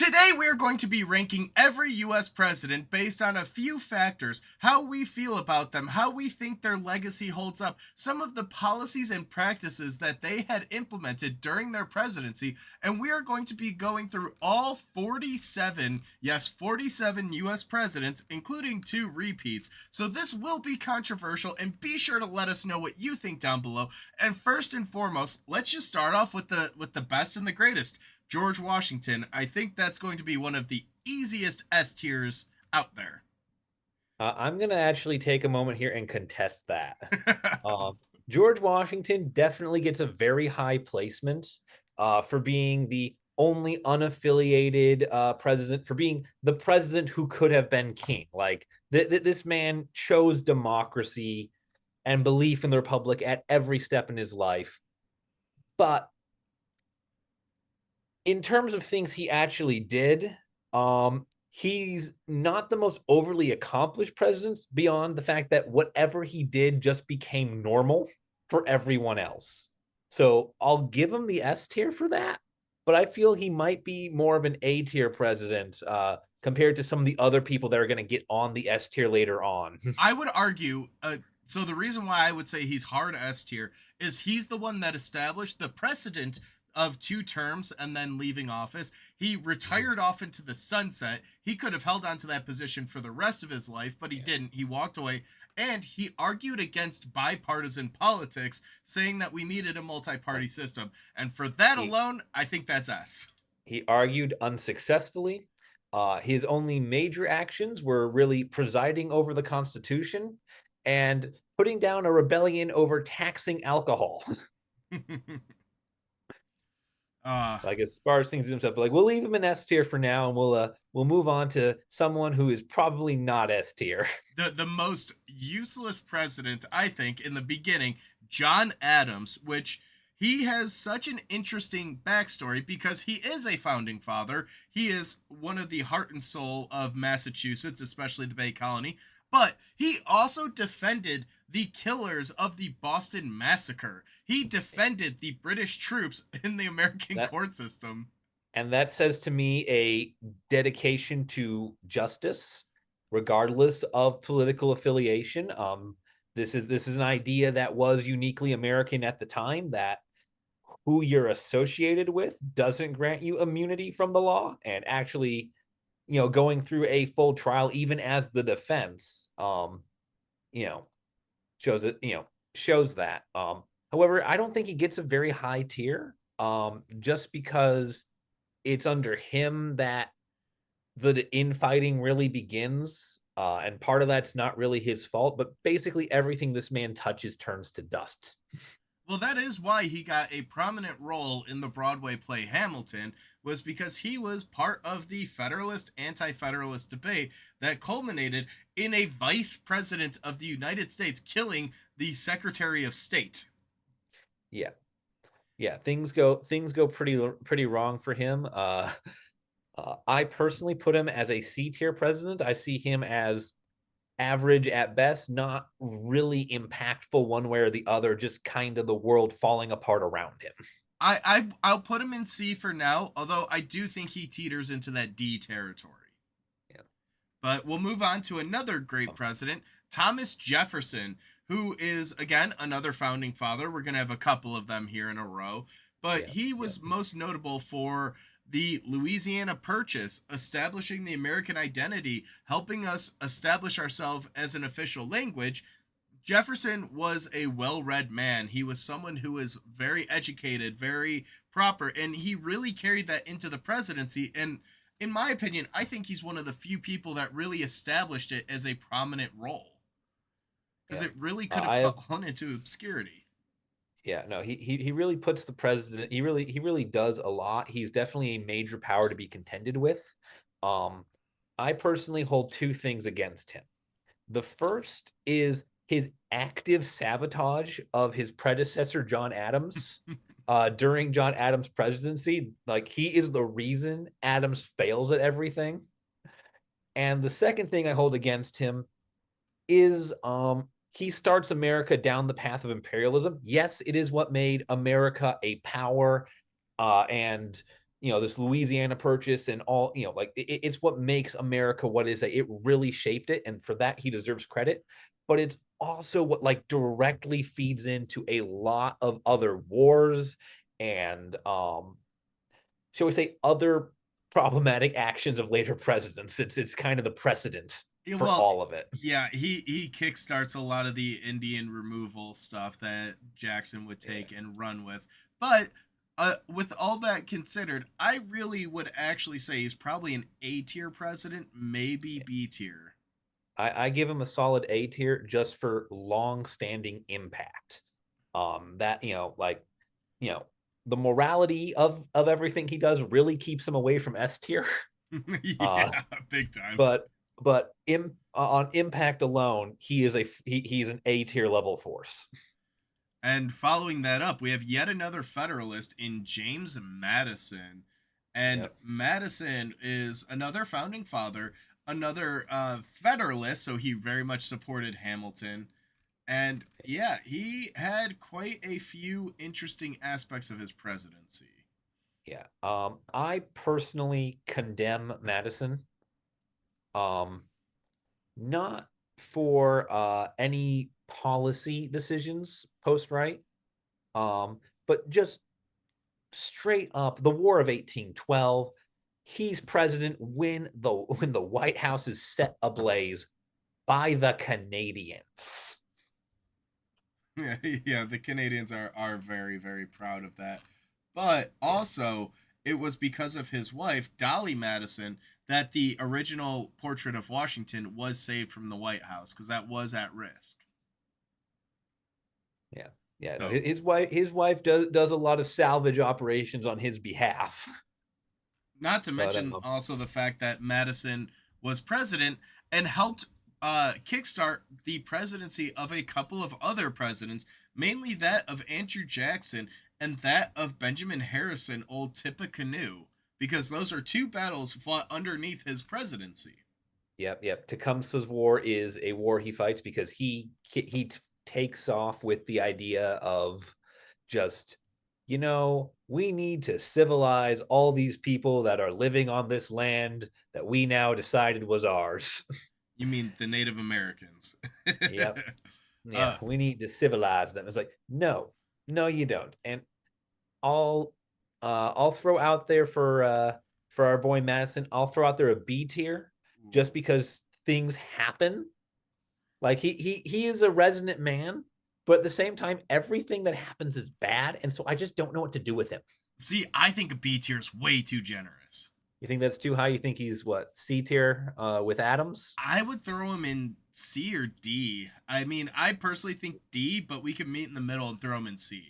Today, we are going to be ranking every US president based on a few factors: how we feel about them, how we think their legacy holds up, some of the policies and practices that they had implemented during their presidency. And we are going to be going through all 47, yes, 47 US presidents, including two repeats. So this will be controversial, and be sure to let us know what you think down below. And first and foremost, let's just start off with the best and the greatest. George Washington. I think that's going to be one of the easiest S tiers out there. I'm going to actually take a moment here and contest that. Um, George Washington definitely gets a very high placement for being the only unaffiliated president, for being the president who could have been king. Like, this man chose democracy and belief in the republic at every step in his life. But in terms of things he actually did, he's not the most overly accomplished president beyond the fact that whatever he did just became normal for everyone else. So I'll give him the S tier for that, but I feel he might be more of an A tier president compared to some of the other people that are going to get on the S tier later on. I would argue. So the reason why I would say he's hard S tier is he's the one that established the precedent of two terms and then leaving office. He retired off into the sunset. He could have held on to that position for the rest of his life, but he Yeah. didn't. He walked away, and he argued against bipartisan politics, saying that we needed a multi-party system. And for that He alone, I think that's S. He argued unsuccessfully. His only major actions were really presiding over the Constitution and putting down a rebellion over taxing alcohol. uh Like, as far as things himself, like, we'll leave him in S tier for now, and we'll move on to someone who is probably not S tier. the most useless president, I think, in the beginning, John Adams, which he has such an interesting backstory because he is a founding father. He is one of the heart and soul of Massachusetts, especially the Bay Colony. But he also defended the killers of the Boston Massacre. He defended the British troops in the American That court system. and that says to me a dedication to justice, regardless of political affiliation. This is an idea that was uniquely American at the time, that who you're associated with doesn't grant you immunity from the law, and actually, going through a full trial even as the defense, you know shows it, shows that. However, I don't think he gets a very high tier, just because it's under him that the infighting really begins, and part of that's not really his fault, but basically everything this man touches turns to dust. Well, that is why he got a prominent role in the Broadway play Hamilton, was because he was part of the Federalist anti-Federalist debate that culminated in a vice president of the United States killing the Secretary of State. Yeah, yeah, things go pretty wrong for him. I personally put him as a C tier president. I see him as average at best, not really impactful one way or the other, just kind of the world falling apart around him. I'll put him in C for now, although I do think he teeters into that D territory. Yeah. But we'll move on to another great Um, president, Thomas Jefferson, who is, again, another founding father. We're going to have a couple of them here in a row. But yeah, he yeah. was most notable for the Louisiana Purchase, establishing the American identity, helping us establish ourselves as an official language. Jefferson was a well read man. He was someone who was very educated, very proper, and he really carried that into the presidency. And in my opinion, I think he's one of the few people that really established it as a prominent role because Yeah. it really could have I have fallen into obscurity. Yeah, no, he really puts the president, he really does a lot. He's definitely a major power to be contended with. Um, I personally hold two things against him. The first is his active sabotage of his predecessor, John Adams, during John Adams' presidency. Like, he is the reason Adams fails at everything. And the second thing I hold against him is, he starts America down the path of imperialism. Yes, it is what made America a power, and this Louisiana Purchase and all, like it's what makes America what it is. That it really shaped it, and for that he deserves credit. But it's also what like directly feeds into a lot of other wars and shall we say other problematic actions of later presidents. It's kind of the precedent Yeah, for well, all of it. yeah, he kickstarts a lot of the Indian removal stuff that Jackson would Yeah. take and run with. But with all that considered, I really would actually say he's probably an A tier president, maybe Yeah. B tier. I give him a solid A tier just for long-standing impact. That like you know the morality of everything he does really keeps him away from S tier. Uh, Yeah, big time. but on impact alone, he's an A tier level force. And following that up, we have yet another Federalist in James Madison. And Yep. Madison is another founding father, another Federalist, so he very much supported Hamilton. And yeah, he had quite a few interesting aspects of his presidency. Yeah. I personally condemn Madison. Um, not for any policy decisions post right, but just straight up the War of 1812. He's president when the White House is set ablaze by the Canadians. Yeah, yeah, the Canadians are very, very proud of that. But Yeah. also, it was because of his wife, Dolly Madison, that the original portrait of Washington was saved from the White House because that was at risk. Yeah. Yeah. No, So, his wife does a lot of salvage operations on his behalf. not to But mention also the fact that Madison was president and helped kickstart the presidency of a couple of other presidents, mainly that of Andrew Jackson and that of Benjamin Harrison, old Tippecanoe, because those are two battles fought underneath his presidency. yep. Tecumseh's War is a war he fights because he takes off with the idea of just we need to civilize all these people that are living on this land that we now decided was ours. You mean the Native Americans? Yep. uh, Yeah, we need to civilize them. It's like, no, no, you don't. And I'll I'll throw out there for our boy Madison, I'll throw out there a B tier just because things happen. Like he is a resonant man, but at the same time, everything that happens is bad, and so I just don't know what to do with him. See, I think a B tier is way too generous. You think that's too high? You think he's what, C tier with Adams? I would throw him in C or D. I mean, I personally think D, but we can meet in the middle and throw him in C.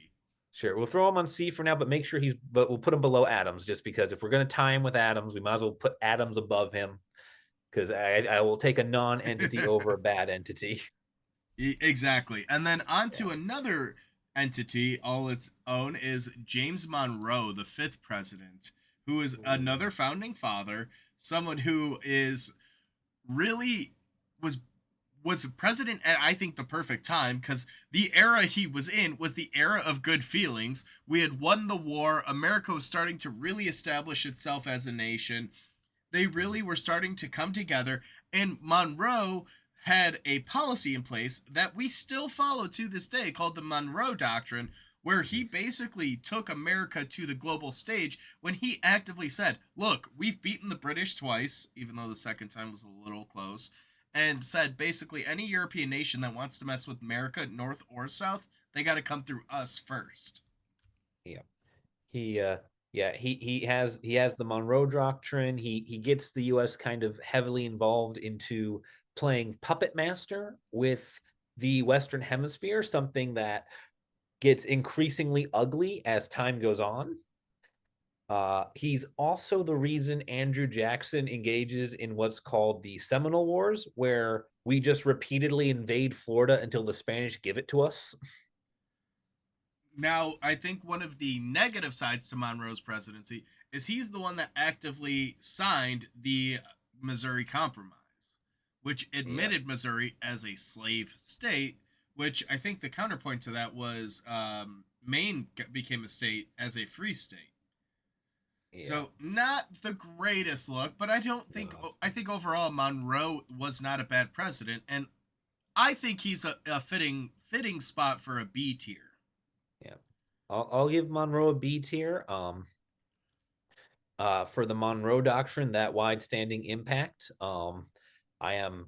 Sure, we'll throw him on C for now, but make sure but we'll put him below Adams just because if we're going to tie him with Adams, we might as well put Adams above him because I will take a non-entity over a bad entity. Exactly. And then on Yeah. to another entity all its own is James Monroe, the fifth president, who is Ooh. another founding father, someone who is really was was president at I think the perfect time because the era he was in was the era of good feelings. We had won the war. America was starting to really establish itself as a nation. They really were starting to come together, and Monroe had a policy in place that we still follow to this day called the Monroe Doctrine, where he basically took America to the global stage when he actively said, look, we've beaten the British twice, even though the second time was a little close, and said basically any European nation that wants to mess with America, North or South, they got to come through us first. Yeah. He yeah, he has the Monroe Doctrine. He gets the US kind of heavily involved into playing puppet master with the Western Hemisphere, something that gets increasingly ugly as time goes on. He's also the reason Andrew Jackson engages in what's called the Seminole Wars, where we just repeatedly invade Florida until the Spanish give it to us. Now, I think one of the negative sides to Monroe's presidency is he's the one that actively signed the Missouri Compromise, which Yeah. admitted Missouri as a slave state. Which I think the counterpoint to that was Maine became a state as a free state. Yeah. So not the greatest look, but No. I think overall Monroe was not a bad president, and I think he's a fitting spot for a B tier. Yeah. I'll give Monroe a B tier. For the Monroe Doctrine, that wide-standing impact, I am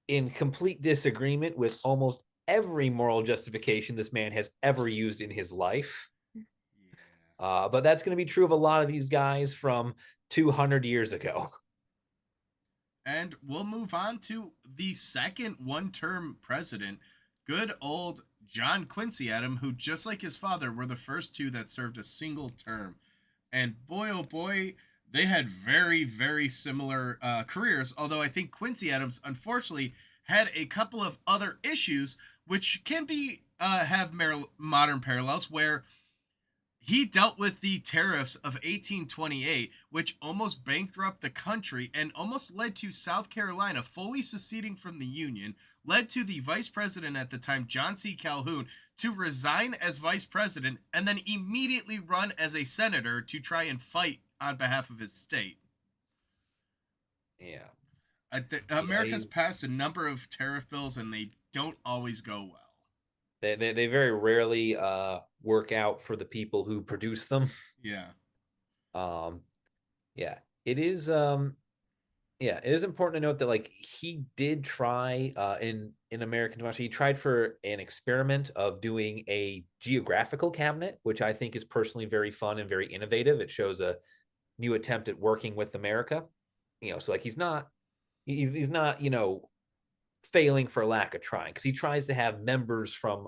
in complete disagreement with almost every moral justification this man has ever used in his life. Yeah. But that's going to be true of a lot of these guys from 200 years ago. And we'll move on to the second one-term president, good old John Quincy Adams, who just like his father were the first two that served a single term. And boy, oh boy, they had very similar careers. Although I think Quincy Adams, unfortunately, had a couple of other issues which can be have modern parallels, where he dealt with the tariffs of 1828, which almost bankrupted the country and almost led to South Carolina fully seceding from the Union, led to the vice president at the time, John C. Calhoun, to resign as vice president and then immediately run as a senator to try and fight on behalf of his state. Yeah. Yeah, America's passed a number of tariff bills and they don't always go well. they very rarely work out for the people who produce them. Yeah. Um, yeah, it is. Yeah, it is important to note that like he did try in American democracy, he tried for an experiment of doing a geographical cabinet, which I think is personally very fun and very innovative. It shows a new attempt at working with America. So like he's not failing for lack of trying, because he tries to have members from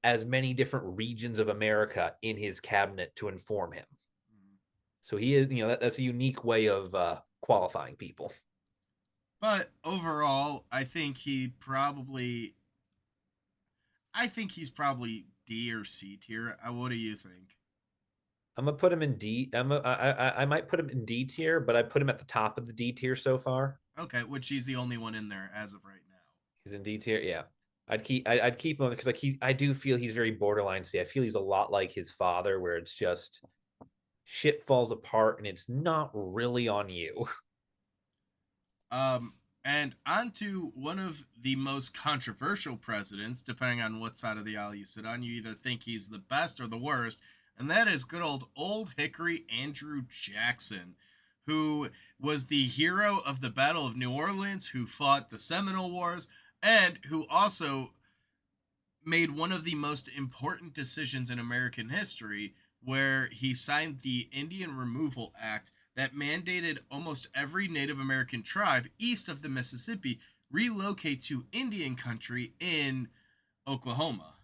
as many different regions of America in his cabinet to inform him. So he is, that's a unique way of qualifying people. But overall, I think he's probably D or C tier. What do you think? I'm gonna put him in D. I might put him in D tier, but I put him at the top of the D tier so far. Okay, which he's the only one in there as of right now. He's in D tier, yeah. I'd keep him because like I do feel he's very borderline C. I feel he's a lot like his father, where it's just shit falls apart and it's not really on you. Um, and on to one of the most controversial presidents, depending on what side of the aisle you sit on. You either think he's the best or the worst, and that is good old Hickory Andrew Jackson, who was the hero of the Battle of New Orleans, who fought the Seminole Wars, and who also made one of the most important decisions in American history, where he signed the Indian Removal Act that mandated almost every Native American tribe east of the Mississippi relocate to Indian country in Oklahoma.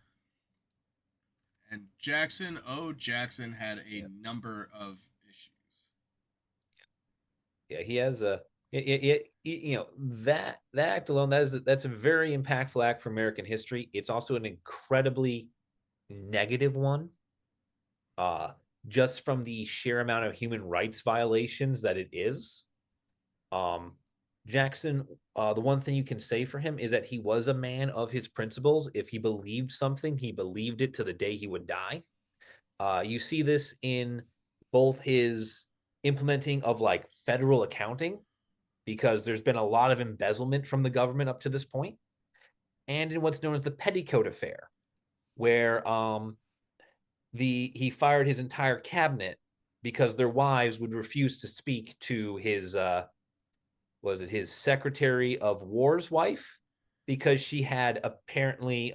And Jackson had a Yeah, number of issues. yeah, he has a that act alone, that's a very impactful act for American history. It's also an incredibly negative one, uh, just from the sheer amount of human rights violations that it is. Um, Jackson, the one thing you can say for him is that he was a man of his principles. If he believed something, he believed it to the day he would die. You see this in both his implementing of like federal accounting, because there's been a lot of embezzlement from the government up to this point, and in what's known as the Petticoat Affair, where he fired his entire cabinet because their wives would refuse to speak to his was it his Secretary of War's wife, because she had apparently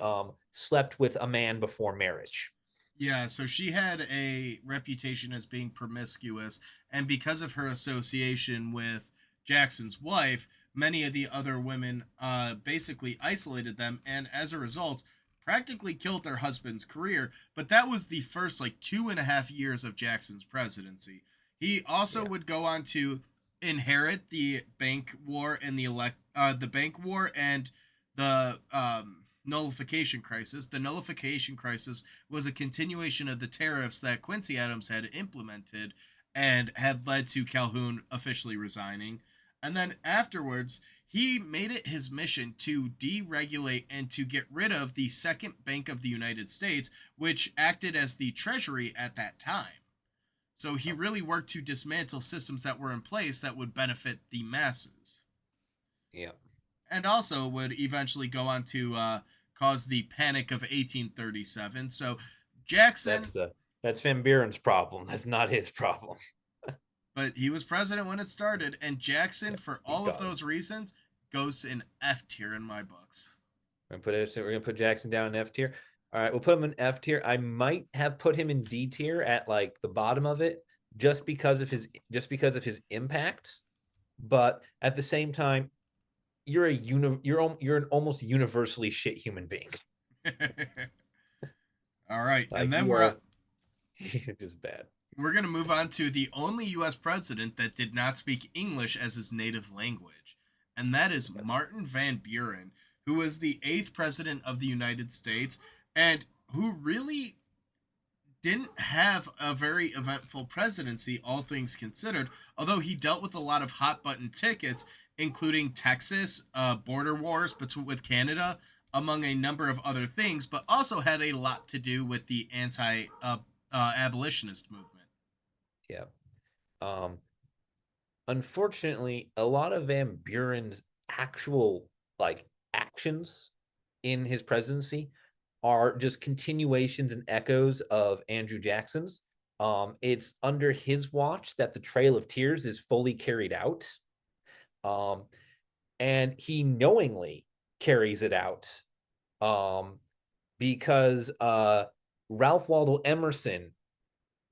slept with a man before marriage. Yeah, so she had a reputation as being promiscuous, and because of her association with Jackson's wife, many of the other women basically isolated them, and as a result, practically killed their husband's career. But that was the first like 2.5 years of Jackson's presidency. He also Yeah, would go on to inherit the bank war and the bank war and the nullification crisis. The nullification crisis was a continuation of the tariffs that Quincy Adams had implemented and had led to Calhoun officially resigning. And then afterwards, he made it his mission to deregulate and to get rid of the Second Bank of the United States, which acted as the Treasury at that time. So he really worked to dismantle systems that were in place that would benefit the masses. Yeah. And also would eventually go on to cause the Panic of 1837. So Jackson, That's Van Buren's problem. That's not his problem. but he was president when it started, and Jackson, Yeah, for he all of does. those reasons, goes in F tier in my books. We're gonna put Jackson down in F tier. All right, we'll put him in F tier. I might have put him in D tier at like the bottom of it, just because of his impact. But at the same time, you're an almost universally shit human being. All right, and Like then you are just bad. we're going to move on to the only U.S. president that did not speak English as his native language, and that is Martin Van Buren, who was the eighth president of the United States and who really didn't have a very eventful presidency, all things considered, although he dealt with a lot of hot button tickets, including Texas, border wars between, with Canada, among a number of other things, but also had a lot to do with the anti abolitionist movement. Yeah. Um, Unfortunately, a lot of Van Buren's actual like actions in his presidency are just continuations and echoes of Andrew Jackson's. It's under his watch that the Trail of Tears is fully carried out. Um, and he knowingly carries it out. Because Ralph Waldo Emerson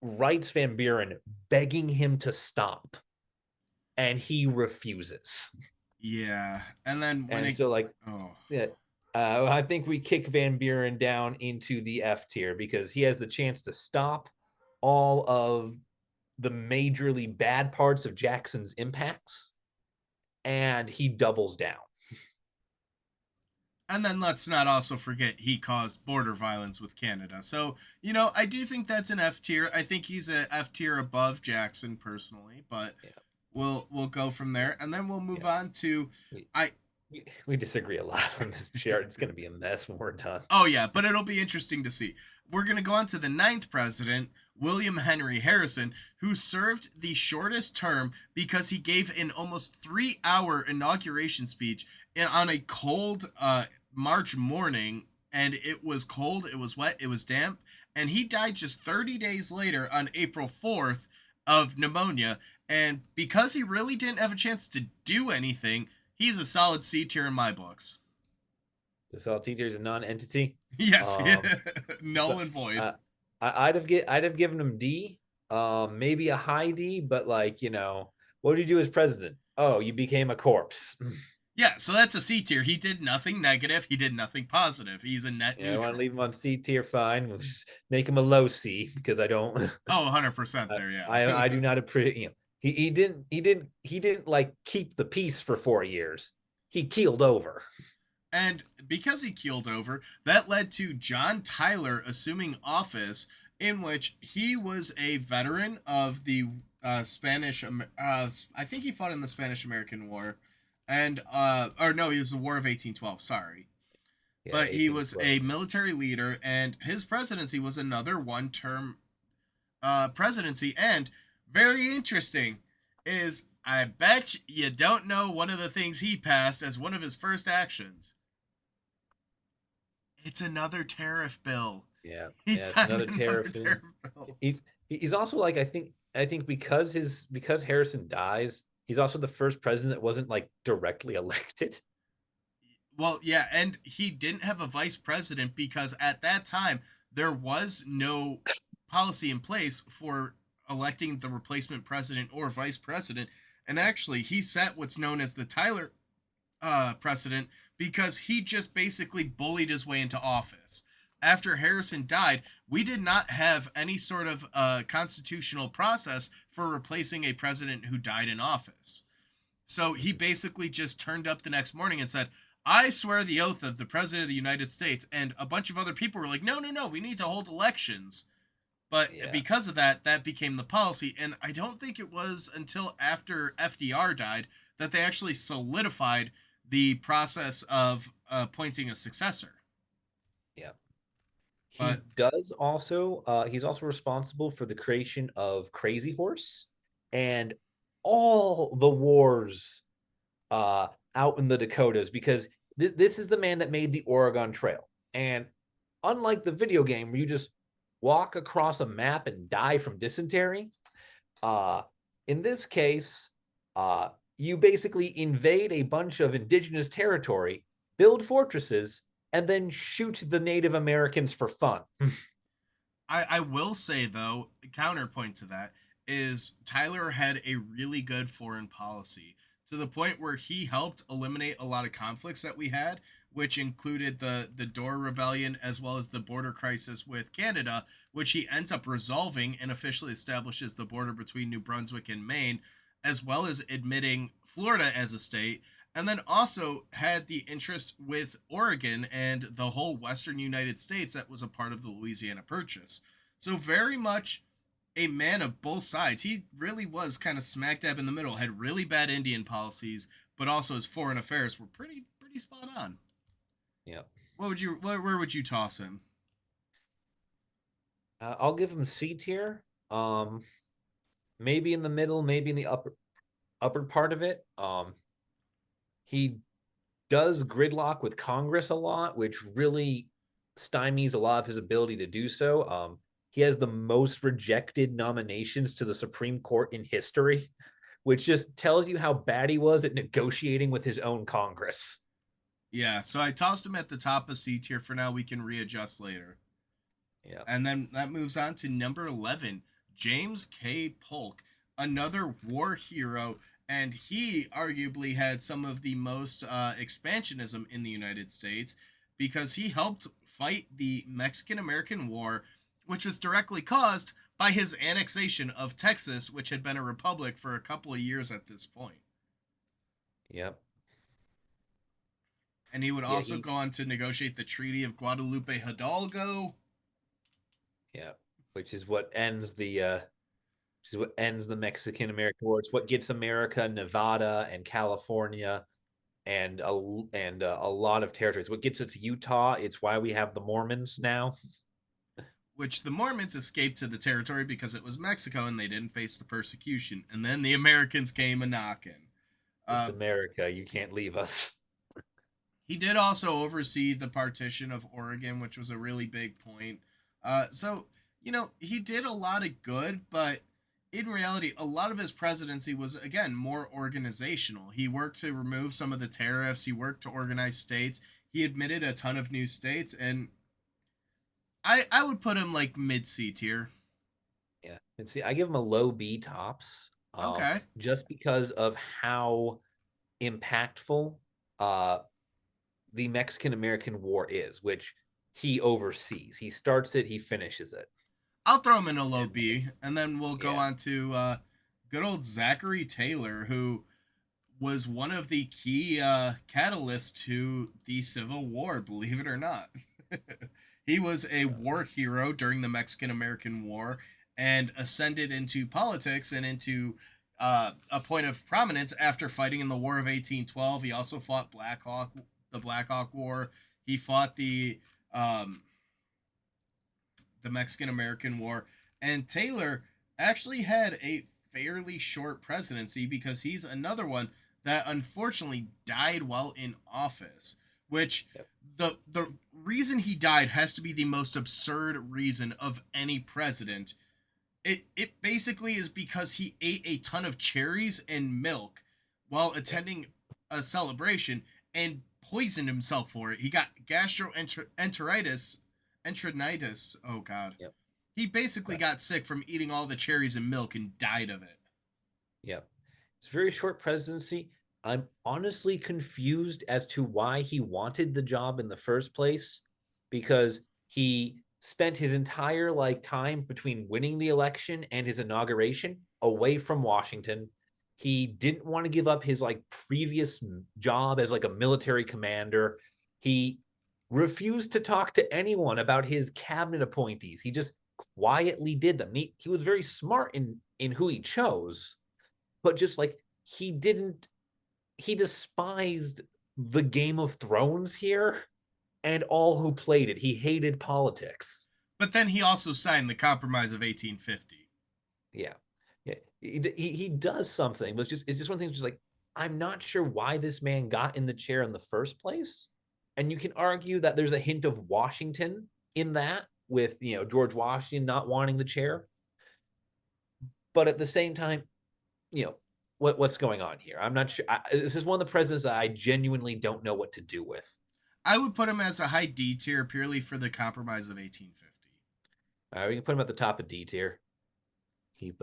writes Van Buren begging him to stop, and he refuses. Yeah, and then when And it, so, like, oh, yeah, I think we kick Van Buren down into the F tier because he has the chance to stop all of the majorly bad parts of Jackson's impacts, and he doubles down. and then let's not also forget he caused border violence with Canada. So I do think that's an F tier. I think he's a F tier above Jackson personally, but Yeah, we'll go from there, and then we'll move yeah. on to We, I. we disagree a lot on this chart. It's going to be a mess when we're done. Oh yeah, but it'll be interesting to see. We're gonna go on to the ninth president, William Henry Harrison, who served the shortest term because he gave an almost 3 hour inauguration speech on a cold March morning, and it was cold, it was wet, it was damp, and he died just 30 days later on April 4th of pneumonia. And because he really didn't have a chance to do anything, he's a solid C tier in my books. The Solid Teacher is a non-entity. Yes, Um, null so and void. I'd have given him D, maybe a high D, but like what did you do as president? Oh, you became a corpse. Yeah, so that's a C tier. He did nothing negative. He did nothing positive. He's a net Yeah, I want to neutral. leave him on C tier. Fine, we'll just make him a low C because I don't. Oh, 100% there, I yeah. do not appreciate. He didn't like keep the peace for 4 years. He keeled over. And because he keeled over, that led to John Tyler assuming office, in which he was a veteran of the Spanish. I think he fought in the Spanish American War, and or no, he was the War of 1812. Sorry, Yeah, but he was 1812. a military leader, and his presidency was another one-term presidency. And very interesting is I bet you don't know one of the things he passed as one of his first actions. It's another tariff bill. Yeah, He yeah, it's signed another another tariff. tariff bill. He's also like I think because Harrison dies, he's also the first president that wasn't like directly elected. Well, yeah, and he didn't have a vice president because at that time there was no policy in place for electing the replacement president or vice president. And actually, he set what's known as the Tyler precedent because he just basically bullied his way into office. After Harrison died, we did not have any sort of constitutional process for replacing a president who died in office. So he basically just turned up the next morning and said, I swear the oath of the President of the United States. And a bunch of other people were like, no, no, no, we need to hold elections. But Yeah, because of that, that became the policy. And I don't think it was until after FDR died that they actually solidified the process of appointing a successor. yeah. But He's also responsible for the creation of Crazy Horse and all the wars out in the Dakotas, because this is the man that made the Oregon Trail. And unlike the video game where you just walk across a map and die from dysentery, uh, in this case, you basically invade a bunch of indigenous territory, build fortresses, and then shoot the Native Americans for fun. I will say though, counterpoint to that is Tyler had a really good foreign policy to the point where he helped eliminate a lot of conflicts that we had, which included the Dorr Rebellion as well as the border crisis with Canada, which he ends up resolving and officially establishes the border between New Brunswick and Maine, as well as admitting Florida as a state, and then also had the interest with Oregon and the whole western United States that was a part of the Louisiana Purchase. So very much a man of both sides. He really was kind of smack dab in the middle, had really bad Indian policies, but also his foreign affairs were pretty spot on. Yeah. Where would you toss him? I'll give him C tier. Maybe in the middle, maybe in the upper part of it. He does gridlock with Congress a lot, which really stymies a lot of his ability to do so. He has the most rejected nominations to the Supreme Court in history, which just tells you how bad he was at negotiating with his own Congress. Yeah, so I tossed him at the top of C tier for now. We can readjust later. Yeah. And then that moves on to number 11, James K. Polk, another war hero. And he arguably had some of the most expansionism in the United States because he helped fight the Mexican American War, which was directly caused by his annexation of Texas, which had been a republic for a couple of years at this point. Yep. And he would also go on to negotiate the Treaty of Guadalupe Hidalgo. Yeah, which is what ends the Mexican American War. It's what gets America, Nevada, and California, and a lot of territories. What gets it to Utah? It's why we have the Mormons now. Which the Mormons escaped to the territory because it was Mexico and they didn't face the persecution. And then the Americans came a knocking. It's America. You can't leave us. He did also oversee the partition of Oregon, which was a really big point. So, he did a lot of good, but in reality, a lot of his presidency was, again, more organizational. He worked to remove some of the tariffs, he worked to organize states, he admitted a ton of new states, and I would put him like mid C tier. Yeah. And see, I give him a low B tops. Okay. Just because of how impactful the Mexican American War is, which he oversees. He starts it, he finishes it. I'll throw him in a low B, and then we'll go on to good old Zachary Taylor, who was one of the key catalysts to the Civil War, believe it or not. He was a war hero during the Mexican American War and ascended into politics and into a point of prominence after fighting in the War of 1812. He also fought the Black Hawk War. He fought the Mexican American War. And Taylor actually had a fairly short presidency because he's another one that unfortunately died while in office, which the reason he died has to be the most absurd reason of any president. It basically is because he ate a ton of cherries and milk while attending a celebration and poisoned himself for it. He got gastroenteritis, enteritis. Oh God. Yep. He basically got sick from eating all the cherries and milk and died of it. Yep. It's a very short presidency. I'm honestly confused as to why he wanted the job in the first place, because he spent his entire time between winning the election and his inauguration away from Washington. He didn't want to give up his previous job as a military commander. He refused to talk to anyone about his cabinet appointees. He just quietly did them. He was very smart in who he chose, but just he despised the Game of Thrones here and all who played it. He hated politics. But then he also signed the Compromise of 1850. Yeah, yeah. He does something, but it's just one thing. Just like, I'm not sure why this man got in the chair in the first place, and you can argue that there's a hint of Washington in that, with George Washington not wanting the chair, but at the same time, what's going on here? I'm not sure. This is one of the presidents that I genuinely don't know what to do with. I would put him as a high D tier purely for the Compromise of 1850. All right, we can put him at the top of D tier. Keep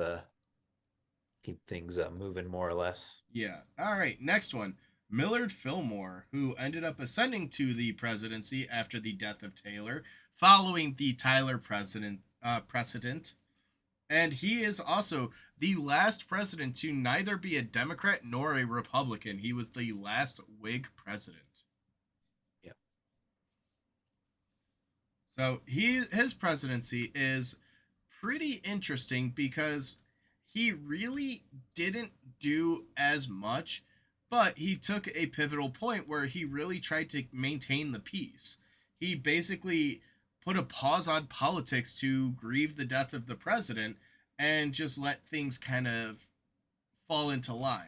things moving more or less. Yeah. All right. Next one. Millard Fillmore, who ended up ascending to the presidency after the death of Taylor, following the Tyler precedent. And he is also the last president to neither be a Democrat nor a Republican. He was the last Whig president. Yeah. So his presidency is pretty interesting because he really didn't do as much, but he took a pivotal point where he really tried to maintain the peace. He basically put a pause on politics to grieve the death of the president and just let things kind of fall into line.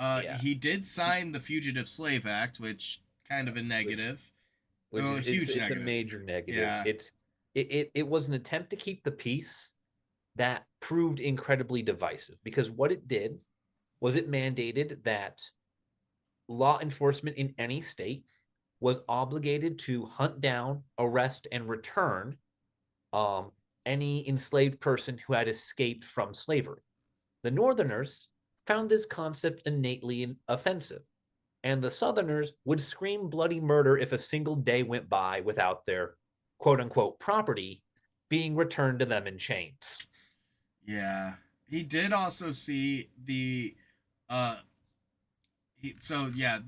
Yeah. He did sign the Fugitive Slave Act, which kind of a negative. Which a is huge it's negative. a major negative. Yeah. It was an attempt to keep the peace that proved incredibly divisive, because what it did was it mandated that law enforcement in any state was obligated to hunt down, arrest, and return any enslaved person who had escaped from slavery. The Northerners found this concept innately offensive, and the Southerners would scream bloody murder if a single day went by without their quote-unquote property being returned to them in chains. Yeah. He did also see the the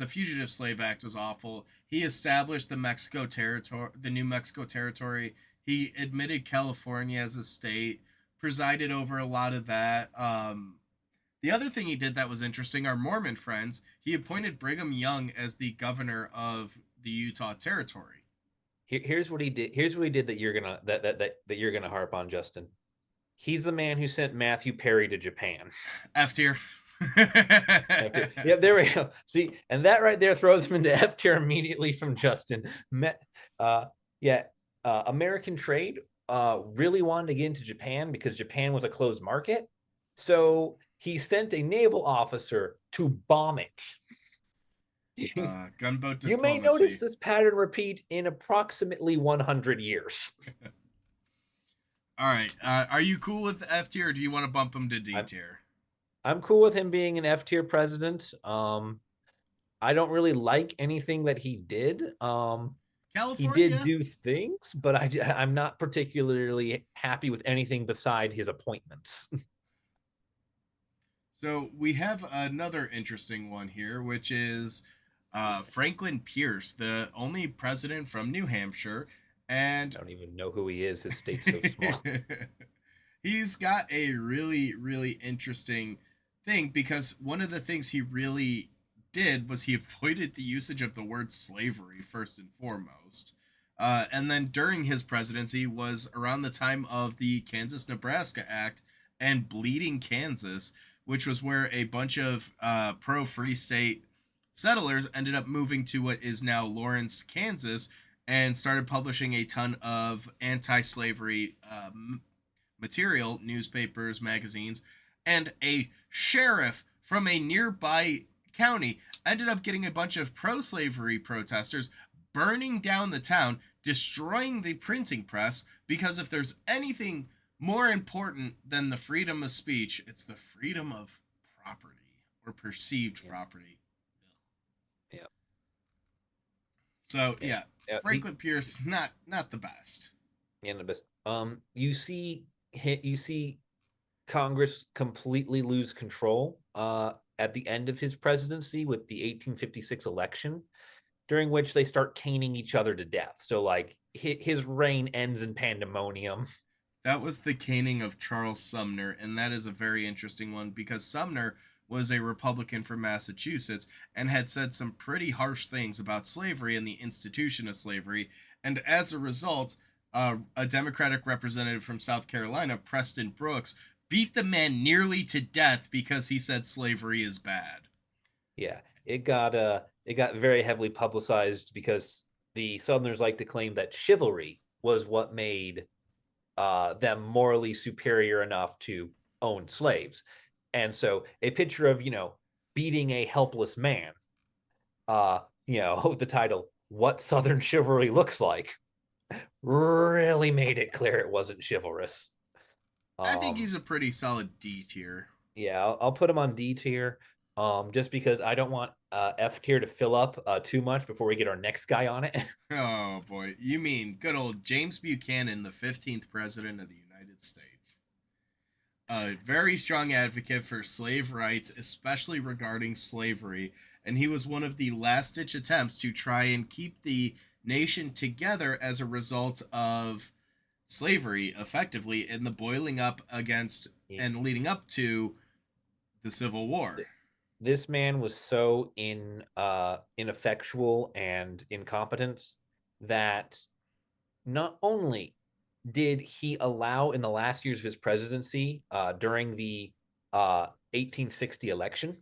Fugitive Slave Act was awful. He established the Mexico territory, the New Mexico territory. He admitted California as a state, presided over a lot of that. The other thing he did that was interesting, our Mormon friends, he appointed Brigham Young as the governor of the Utah territory. Here's what he did. Here's what he did that you're gonna harp on, Justin. He's the man who sent Matthew Perry to Japan. F tier. Yeah, there we go. See, and that right there throws him into F tier immediately from Justin. American trade really wanted to get into Japan because Japan was a closed market. So he sent a naval officer to bomb it. Gunboat diplomacy. You may notice this pattern repeat in approximately 100 years. All right. Are you cool with F tier, or do you want to bump him to D tier? I'm cool with him being an F tier president. I don't really like anything that he did. California. He did do things, but I'm not particularly happy with anything beside his appointments. So we have another interesting one here, which is Franklin Pierce, the only president from New Hampshire. And I don't even know who he is. His state's so small. He's got a really, really interesting thing, because one of the things he really did was he avoided the usage of the word slavery first and foremost. And then during his presidency was around the time of the Kansas-Nebraska Act and Bleeding Kansas, which was where a bunch of pro-free state settlers ended up moving to what is now Lawrence, Kansas, and started publishing a ton of anti-slavery material, newspapers, magazines, and a sheriff from a nearby county ended up getting a bunch of pro-slavery protesters, burning down the town, destroying the printing press, because if there's anything more important than the freedom of speech, it's the freedom of property, or perceived property. Yeah. So yeah, Franklin Pierce, not the best. Yeah, the best. You see Congress completely lose control at the end of his presidency with the 1856 election, during which they start caning each other to death. So like his reign ends in pandemonium. That was the caning of Charles Sumner, and that is a very interesting one, because Sumner was a Republican from Massachusetts and had said some pretty harsh things about slavery and the institution of slavery, and as a result, a Democratic representative from South Carolina, Preston Brooks, beat the man nearly to death because he said slavery is bad. Yeah, it got very heavily publicized because the Southerners like to claim that chivalry was what made them morally superior enough to own slaves. And so a picture of, beating a helpless man, the title, What Southern Chivalry Looks Like, really made it clear it wasn't chivalrous. I think Um, he's a pretty solid D tier. yeah, I'll put him on D tier, just because I don't want F tier to fill up too much before we get our next guy on it. Oh boy, you mean good old James Buchanan, the 15th president of the United States. A very strong advocate for slave rights, especially regarding slavery, and he was one of the last ditch attempts to try and keep the nation together as a result of slavery, effectively, in the boiling up against and leading up to the Civil War. This man was so ineffectual and incompetent that not only did he allow in the last years of his presidency, during the 1860 election,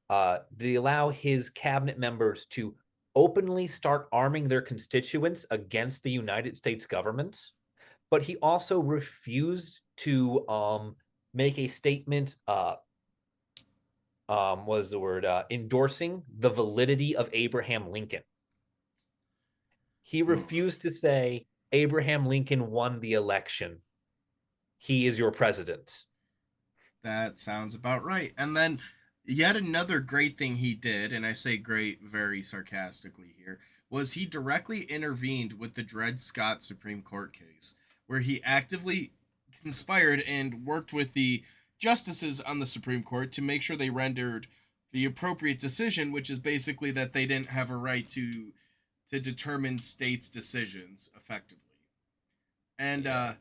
did he allow his cabinet members to openly start arming their constituents against the United States government, but he also refused to make a statement, was the word, endorsing the validity of Abraham Lincoln. He Ooh, refused to say Abraham Lincoln won the election. He is your president. that sounds about right. And then yet another great thing he did, and I say great very sarcastically here, was he directly intervened with the Dred Scott Supreme Court case, where he actively conspired and worked with the justices on the Supreme Court to make sure they rendered the appropriate decision, which is basically that they didn't have a right to determine states' decisions effectively. And Yeah.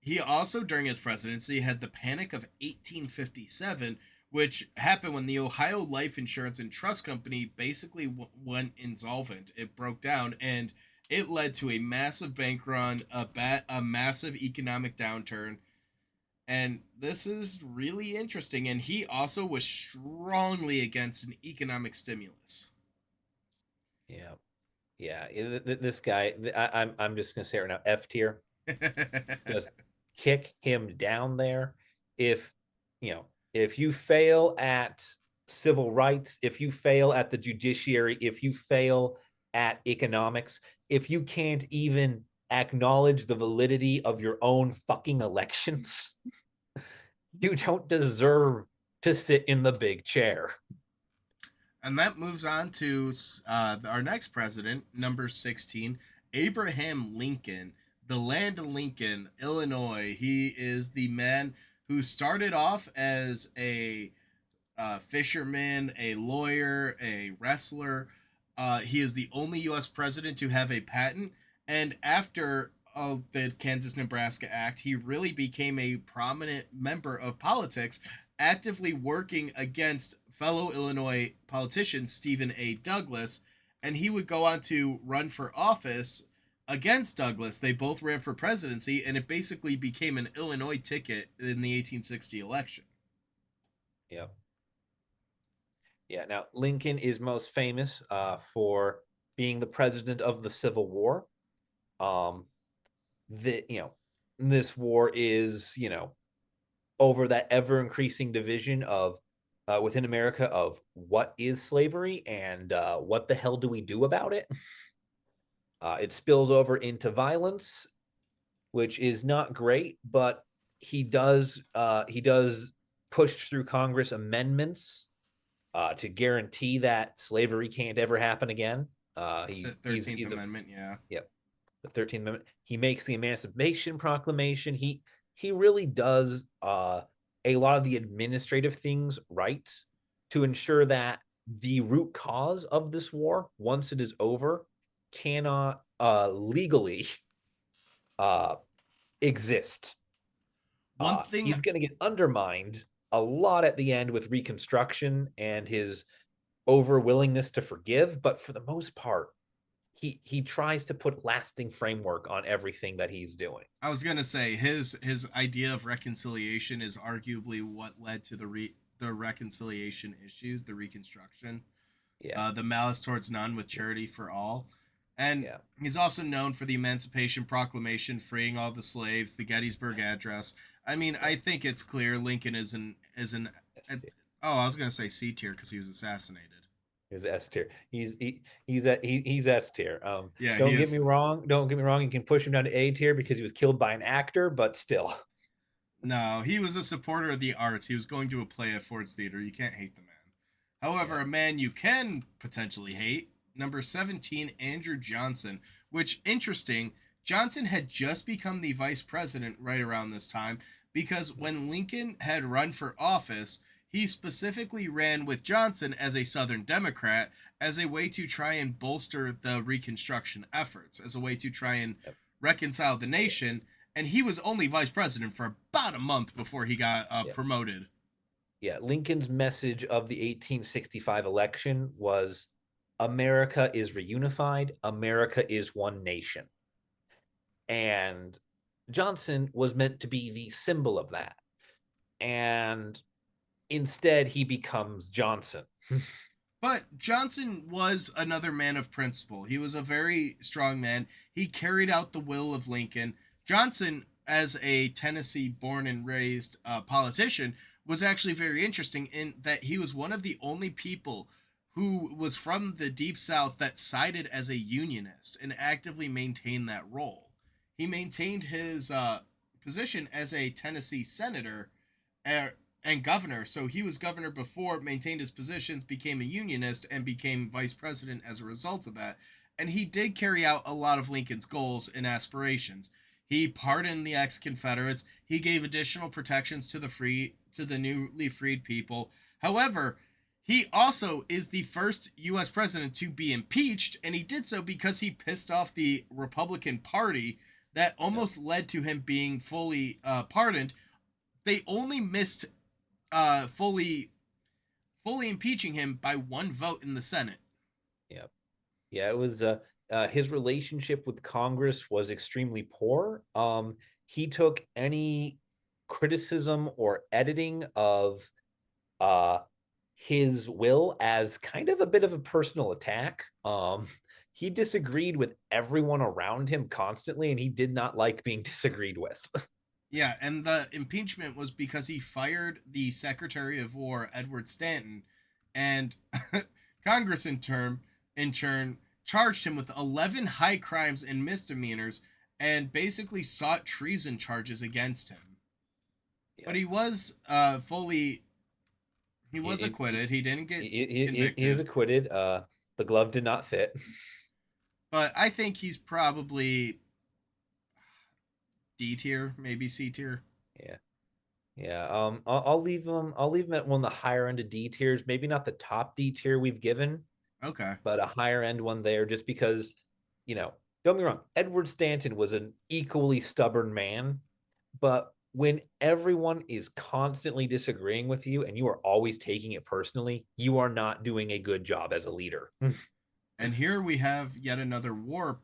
he also, during his presidency, had the Panic of 1857, which happened when the Ohio Life Insurance and Trust Company basically went insolvent. It broke down, and it led to a massive bank run, a massive economic downturn. And this is really interesting. And he also was strongly against an economic stimulus. Yeah. Yeah. This guy, I'm just gonna say it right now, F tier. Just kick him down there. If if you fail at civil rights, if you fail at the judiciary, if you fail at economics, if you can't even acknowledge the validity of your own fucking elections, you don't deserve to sit in the big chair. And that moves on to our next president, number 16, Abraham Lincoln, the land of Lincoln, Illinois. He is the man who started off as a fisherman, a lawyer, a wrestler. He is the only U.S. president to have a patent. And after the Kansas Nebraska Act, he really became a prominent member of politics, actively working against fellow Illinois politician Stephen A. Douglas. And he would go on to run for office against Douglas. They both ran for presidency, and it basically became an Illinois ticket in the 1860 election. Yeah. Yeah. Now, Lincoln is most famous for being the president of the Civil War. Um, this war is, over that ever increasing division of within America of what is slavery and what the hell do we do about it. It spills over into violence, which is not great, but he does push through Congress amendments to guarantee that slavery can't ever happen again. The He's 13th Amendment, yeah. yep, the 13th Amendment. He makes the Emancipation Proclamation. He really does a lot of the administrative things right to ensure that the root cause of this war, once it is over, cannot legally uh, exist. One thing He's going to get undermined a lot at the end with Reconstruction and his over willingness to forgive, but for the most part, he tries to put lasting framework on everything that he's doing. I was gonna say his idea of reconciliation is arguably what led to the reconciliation issues, the Reconstruction, Yeah. the Malice Towards None with Yes. Charity for All, and Yeah. he's also known for the Emancipation Proclamation, freeing all the slaves, the Gettysburg Address. I mean, Yeah. I think it's clear Lincoln S tier. oh, I was gonna say C tier because he was assassinated. He's S tier. He's S tier. Yeah, he Don't get me is. wrong. Don't get me wrong. You can push him down to A tier because he was killed by an actor, but still. No, he was a supporter of the arts. He was going to a play at Ford's Theater. You can't hate the man. However, Yeah. a man you can potentially hate, number 17, Andrew Johnson, which, interesting, Johnson had just become the vice president right around this time because when Lincoln had run for office, he specifically ran with Johnson as a Southern Democrat as a way to try and bolster the Reconstruction efforts, as a way to try and Yep. reconcile the nation. And he was only vice president for about a month before he got Yep. promoted. Yeah. Lincoln's message of the 1865 election was America is reunified, America is one nation. And Johnson was meant to be the symbol of that. And instead, he becomes Johnson. But Johnson was another man of principle. He was a very strong man. He carried out the will of Lincoln. Johnson, as a Tennessee born and raised politician, was actually very interesting in that he was one of the only people who was from the Deep South that sided as a Unionist and actively maintained that role. He maintained his position as a Tennessee senator uh, and governor. So he was governor before, maintained his positions, became a Unionist, and became vice president as a result of that. And he did carry out a lot of Lincoln's goals and aspirations. He pardoned the ex-Confederates. He gave additional protections to the newly freed people. However, he also is the first U.S. president to be impeached, and he did so because he pissed off the Republican Party. That almost led to him being fully pardoned. They only missed fully impeaching him by one vote in the Senate. Yeah. Yeah, it was his relationship with Congress was extremely poor. He took any criticism or editing of uh his will as kind of a bit of a personal attack. He disagreed with everyone around him constantly, and he did not like being disagreed with. Yeah, and the impeachment was because he fired the Secretary of War, Edward Stanton, and Congress in turn charged him with 11 high crimes and misdemeanors and basically sought treason charges against him. Yeah. But he was acquitted. He didn't get convicted. He is acquitted. The glove did not fit. But I think he's probably D tier, maybe C tier. Yeah. Yeah. I'll leave him. I'll leave him at one of the higher end of D tiers. Maybe not the top D tier we've given, Okay. but a higher end one there, just because, don't be wrong. Edward Stanton was an equally stubborn man, but when everyone is constantly disagreeing with you and you are always taking it personally, you are not doing a good job as a leader. And here we have yet another war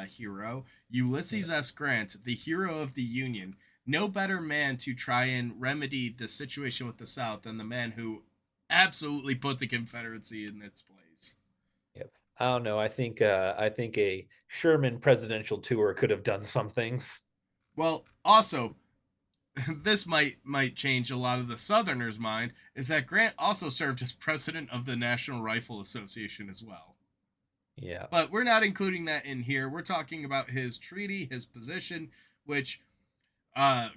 hero, Ulysses S. Grant, the hero of the Union. No better man to try and remedy the situation with the South than the man who absolutely put the Confederacy in its place. Yep. I don't know. I think a Sherman presidential tour could have done some things. Well, also, this might change a lot of the Southerners' mind, is that Grant also served as president of the National Rifle Association as well. Yeah. But we're not including that in here. We're talking about his treaty, his position, which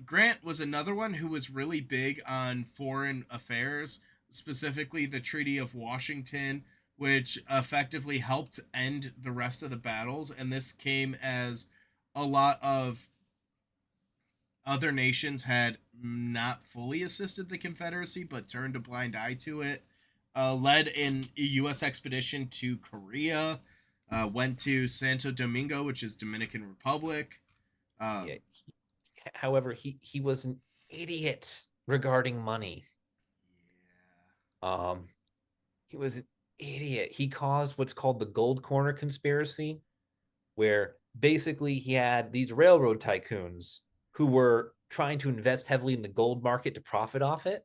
Grant was another one who was really big on foreign affairs, specifically the Treaty of Washington, which effectively helped end the rest of the battles. And this came as a lot of other nations had not fully assisted the Confederacy, but turned a blind eye to it. Led in a U.S. expedition to Korea, went to Santo Domingo, which is Dominican Republic. Yeah. However, he was an idiot regarding money. Yeah. He was an idiot. He caused what's called the Gold Corner conspiracy, where basically he had these railroad tycoons who were trying to invest heavily in the gold market to profit off it,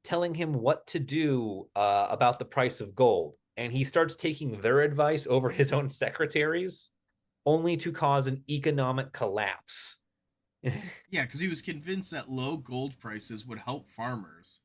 telling him what to do about the price of gold. And he starts taking their advice over his own secretaries, only to cause an economic collapse. Yeah, because he was convinced that low gold prices would help farmers.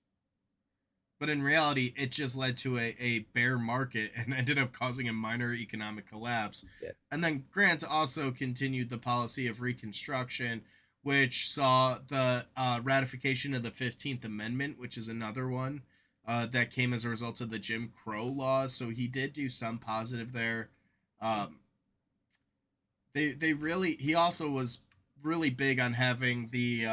But in reality, it just led to a bear market and ended up causing a minor economic collapse. Yeah. And then Grant also continued the policy of Reconstruction, which saw the ratification of the 15th Amendment, which is another one that came as a result of the Jim Crow laws. So he did do some positive there. Um, they really, he also was really big on having the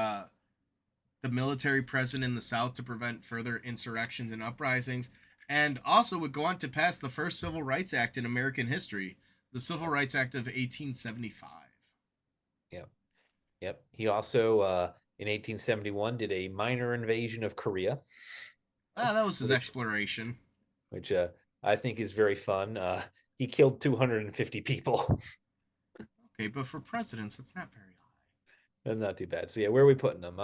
military present in the South to prevent further insurrections and uprisings, and also would go on to pass the first Civil Rights Act in American history, the Civil Rights Act of 1875. Yep. Yep. He also, in 1871, did a minor invasion of Korea, Ah, that was his which, exploration. which I think is very fun. He killed 250 people. Okay, but for presidents, that's not very high. That's not too bad. So yeah, where are we putting him?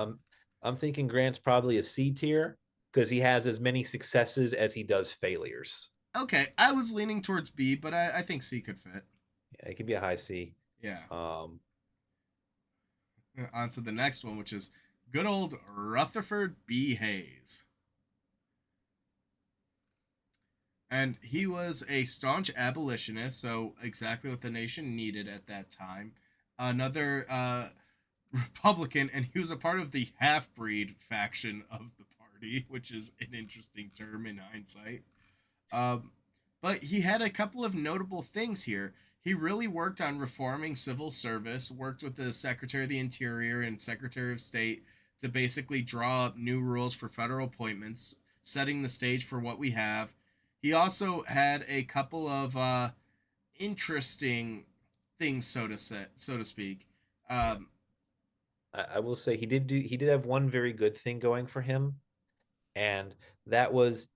I'm thinking Grant's probably a C tier because he has as many successes as he does failures. Okay, I was leaning towards B, but I think C could fit. Yeah, it could be a high C. Yeah. Um, On to the next one, which is good old Rutherford B. Hayes. And he was a staunch abolitionist, so exactly what the nation needed at that time. Another Republican, and he was a part of the half breed faction of the party, which is an interesting term in hindsight. Um, but he had a couple of notable things here. He really worked on reforming civil service, worked with the Secretary of the Interior and Secretary of State to basically draw up new rules for federal appointments, setting the stage for what we have. He also had a couple of interesting things, so to speak. yeah. Um, I will say he did have one very good thing going for him, and that was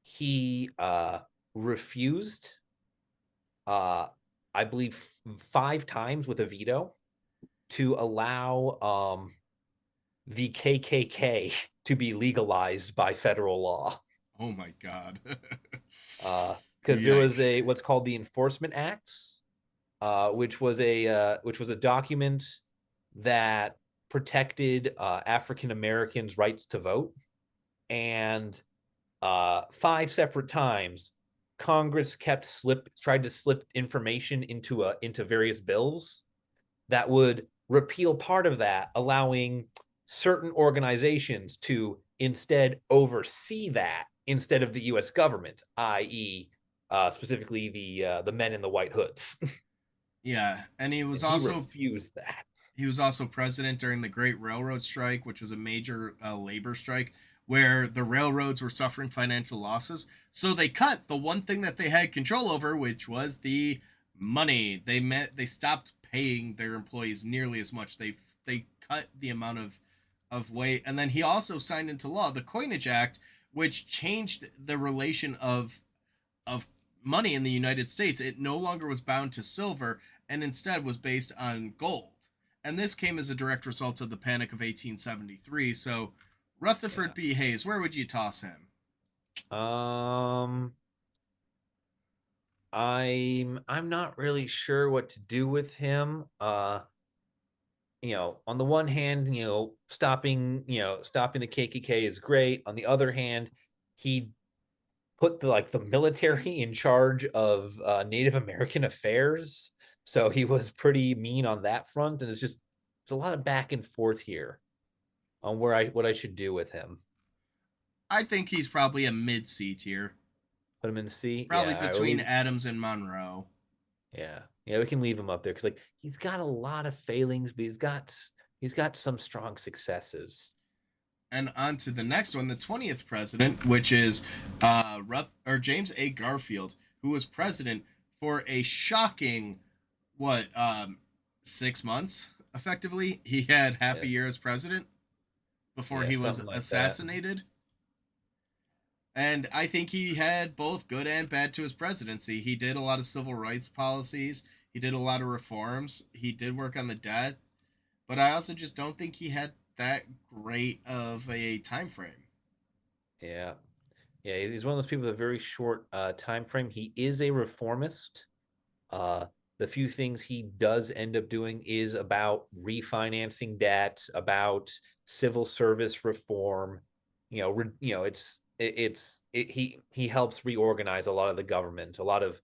he refused uh I believe 5 times with a veto to allow the KKK to be legalized by federal law. oh my God. Because there was Yikes. a what's called the Enforcement Acts, which was a document that protected African Americans' rights to vote, and 5 separate times Congress tried to slip information into various bills that would repeal part of that, allowing certain organizations to instead oversee that instead of the U.S. government, i.e., specifically the men in the white hoods. Yeah, and And he refused that. he was also president during the Great Railroad Strike, which was a major labor strike where the railroads were suffering financial losses. So they cut the one thing that they had control over, which was the money. They stopped paying their employees nearly as much. They cut the amount of weight, and then he also signed into law the Coinage Act, which changed the relation of money in the United States. It no longer was bound to silver and instead was based on gold. And this came as a direct result of the Panic of 1873. So, Yeah. Rutherford B. Hayes, where would you toss him? Um, I'm not really sure what to do with him. On the one hand, stopping the KKK is great. On the other hand, he put the military in charge of Native American affairs, so he was pretty mean on that front, and there's a lot of back and forth here on what I should do with him. I think he's probably a mid C tier, Put him in C. probably Yeah, I will between leave. Adams and Monroe. Yeah, we can leave him up there because he's got a lot of failings, but he's got some strong successes. And on to the next one, the 20th president, which is James A. Garfield, who was president for a shocking, what, 6 months, effectively. He had half a Yeah, year as president before yeah, he was something like that. assassinated. And I think he had both good and bad to his presidency. He did a lot of civil rights policies. He did a lot of reforms. He did work on the debt, but I also just don't think he had that great of a time frame. Yeah. Yeah, he's one of those people with a very short time frame. He is a reformist. Uh, the few things he does end up doing is about refinancing debt, about civil service reform. He helps reorganize a lot of the government, a lot of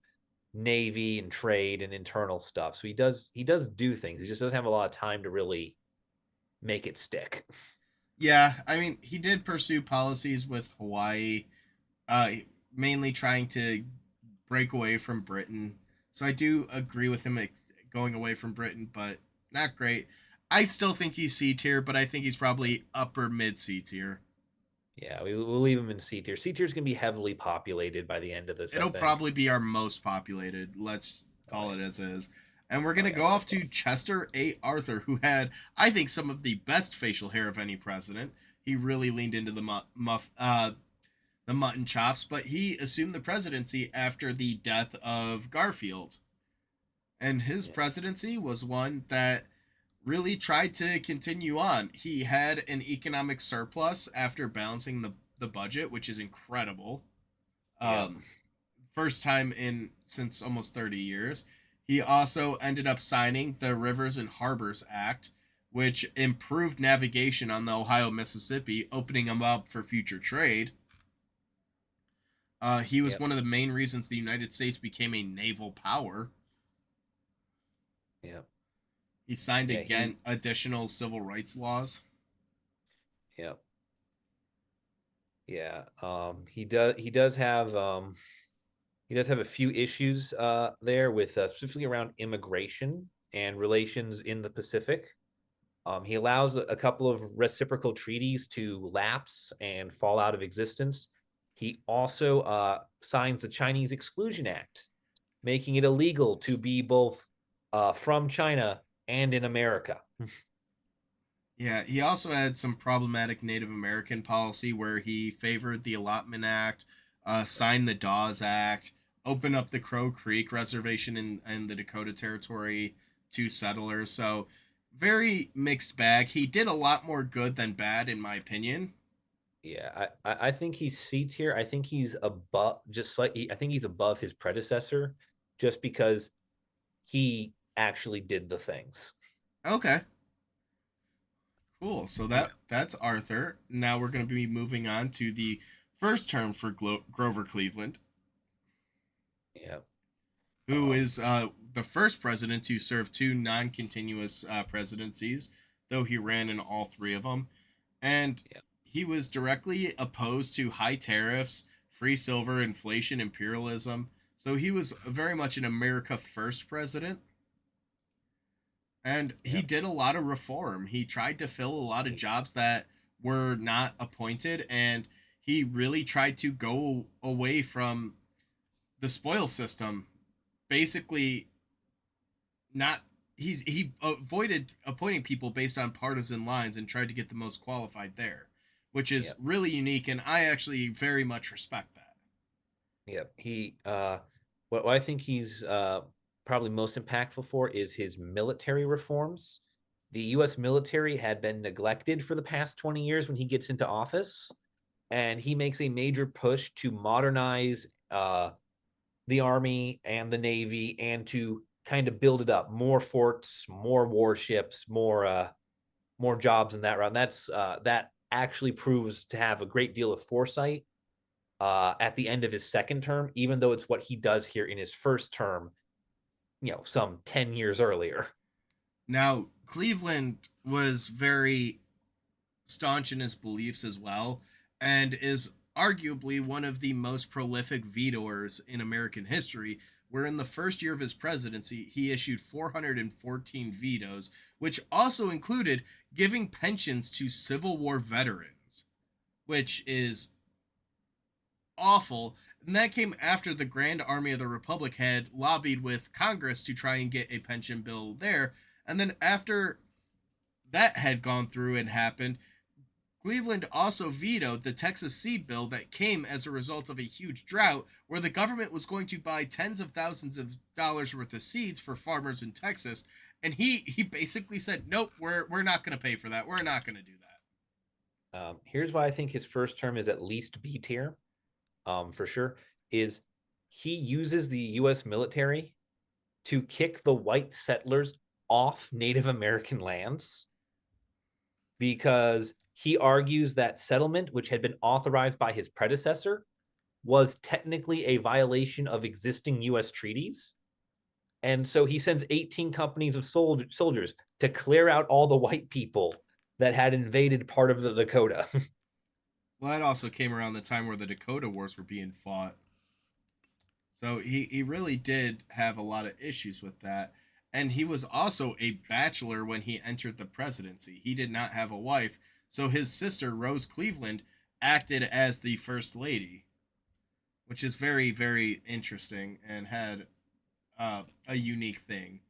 navy and trade and internal stuff. So he does do things. He just doesn't have a lot of time to really make it stick. Yeah, I mean, he did pursue policies with Hawaii, uh, mainly trying to break away from Britain. So I do agree with him going away from Britain, but not great. I still think he's C tier, but I think he's probably upper mid C tier. Yeah, we'll leave him in C tier. C tier is going to be heavily populated by the end of this, I It'll think. probably be our most populated. Let's Oh call yeah. it as is. And we're Oh gonna yeah, go by off far. to Chester A. Arthur, who had, I think, some of the best facial hair of any president. He really leaned into the mutton chops, but he assumed the presidency after the death of Garfield. And his Yeah. presidency was one that really tried to continue on. He had an economic surplus after balancing the budget, which is incredible. Yep. Um, First time in since almost 30 years. He also ended up signing the Rivers and Harbors Act, which improved navigation on the Ohio Mississippi, opening them up for future trade. He was Yep. one of the main reasons the United States became a naval power. Yep. He signed Yeah. He. again additional civil rights laws. Yep. Yeah. He does. He does have. He does have a few issues there with specifically around immigration and relations in the Pacific. He allows a couple of reciprocal treaties to lapse and fall out of existence. He also signs the Chinese Exclusion Act, making it illegal to be both from China and in America. Yeah, he also had some problematic Native American policy where he favored the Allotment Act, signed the Dawes Act, opened up the Crow Creek Reservation in the Dakota Territory to settlers. So, very mixed bag. He did a lot more good than bad, in my opinion. Yeah, I think he's C tier. I think he's above, just like I think he's above his predecessor, just because he actually did the things. Okay, cool. So Yeah, that's Arthur. Now we're going to be moving on to the first term for Grover Cleveland, yeah, who is the first president to serve two non-continuous presidencies, though he ran in all three of them, and yeah, he was directly opposed to high tariffs, free silver, inflation, imperialism. So he was very much an America First president, and he yeah. did a lot of reform. He tried to fill a lot of He, jobs that were not appointed, and he really tried to go away from the spoil system. Basically, not he avoided appointing people based on partisan lines and tried to get the most qualified there, which yeah, is really unique, and I actually very much respect that. yeah. What I think he's probably most impactful for is his military reforms. The U.S. military had been neglected for the past 20 years when he gets into office, and he makes a major push to modernize the army and the navy and to kind of build it up, more forts, more warships, more jobs in that round. That actually proves to have a great deal of foresight at the end of his second term, even though it's what he does here in his first term, some 10 years earlier. Now, Cleveland was very staunch in his beliefs as well, and is arguably one of the most prolific vetoers in American history. Where in the first year of his presidency, he issued 414 vetoes, which also included giving pensions to Civil War veterans, which is awful. And that came after the Grand Army of the Republic had lobbied with Congress to try and get a pension bill there. And then after that had gone through and happened, Cleveland also vetoed the Texas seed bill that came as a result of a huge drought, where the government was going to buy tens of thousands of dollars worth of seeds for farmers in Texas. And he basically said, nope, we're not going to pay for that. We're not going to do that. Here's why I think his first term is at least B tier, for sure, is he uses the U.S. military to kick the white settlers off Native American lands because he argues that settlement, which had been authorized by his predecessor, was technically a violation of existing U.S. treaties. And so he sends 18 companies of soldiers to clear out all the white people that had invaded part of the Dakota. Well, that also came around the time where the Dakota Wars were being fought. So he really did have a lot of issues with that. And he was also a bachelor when he entered the presidency. He did not have a wife. So his sister, Rose Cleveland, acted as the first lady, which is very, very interesting and had a unique thing.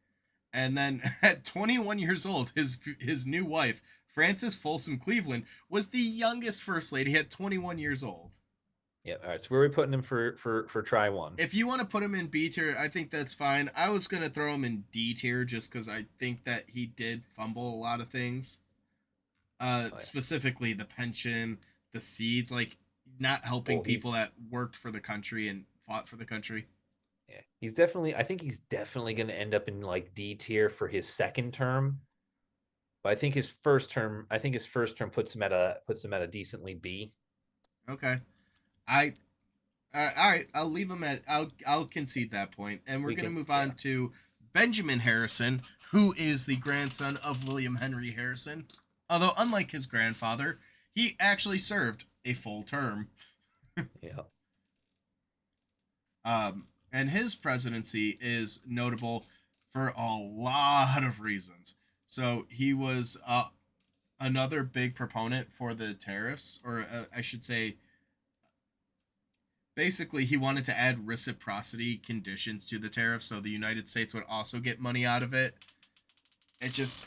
And then at 21 years old, his new wife, Frances Folsom Cleveland, was the youngest first lady at 21 years old. Yeah, all right. So where are we putting him for try one? If you want to put him in B tier, I think that's fine. I was gonna throw him in D tier just because I think that he did fumble a lot of things. Specifically the pension, the seeds, like not helping people that worked for the country and fought for the country. Yeah, he's definitely. I think he's definitely going to end up in like D tier for his second term. But I think his first term. I think his first term puts him at a decently B. Okay, I all right. I'll leave him at. I'll concede that point, and we're gonna move on to Benjamin Harrison, who is the grandson of William Henry Harrison. Although, unlike his grandfather, he actually served a full term. Yeah. And his presidency is notable for a lot of reasons. So he was another big proponent for the tariffs, or I should say, basically, he wanted to add reciprocity conditions to the tariffs so the United States would also get money out of it. It just,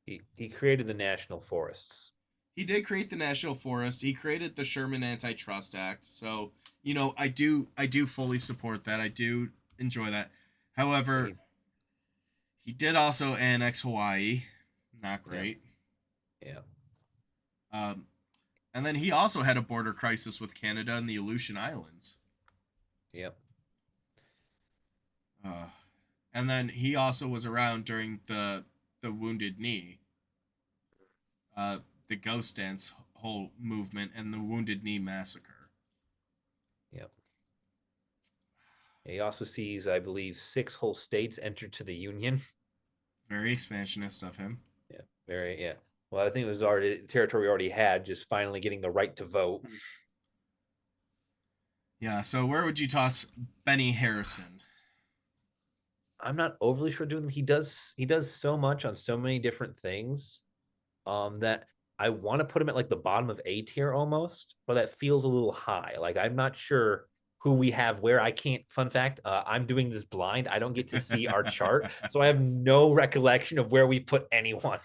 He created the national forests. He did create the national forest. He created the Sherman Antitrust Act. So, you know, I do fully support that. I do enjoy that. However, he did also annex Hawaii. Not great. Yeah. And then he also had a border crisis with Canada and the Aleutian Islands. Yep. And then he also was around during the Wounded Knee. The Ghost Dance whole movement and the Wounded Knee Massacre. Yep. He also sees, I believe, 6 whole states entered to the Union. Very expansionist of him. Yeah, very, yeah. Well, I think it was already territory we already had, just finally getting the right to vote. Yeah, so where would you toss Benny Harrison? I'm not overly sure doing him. He does so much on so many different things that I want to put him at like the bottom of A tier almost, but that feels a little high. Like I'm not sure who we have where. I can't. Fun fact: I'm doing this blind. I don't get to see our chart, so I have no recollection of where we put anyone.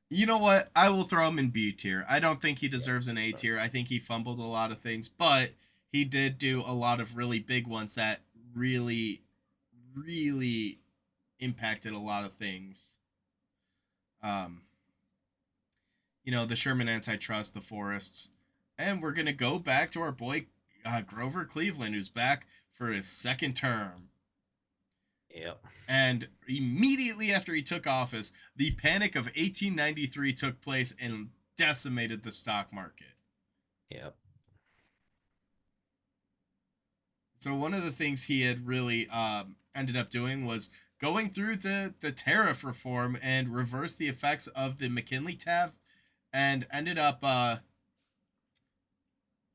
You know what? I will throw him in B tier. I don't think he deserves an A tier. I think he fumbled a lot of things, but he did do a lot of really big ones that really, really impacted a lot of things. You know, the Sherman Antitrust, the forests. And we're going to go back to our boy Grover Cleveland, who's back for his second term. Yep. And immediately after he took office, the Panic of 1893 took place and decimated the stock market. Yep. So one of the things he had really ended up doing was going through the tariff reform and reverse the effects of the McKinley tariff, and ended up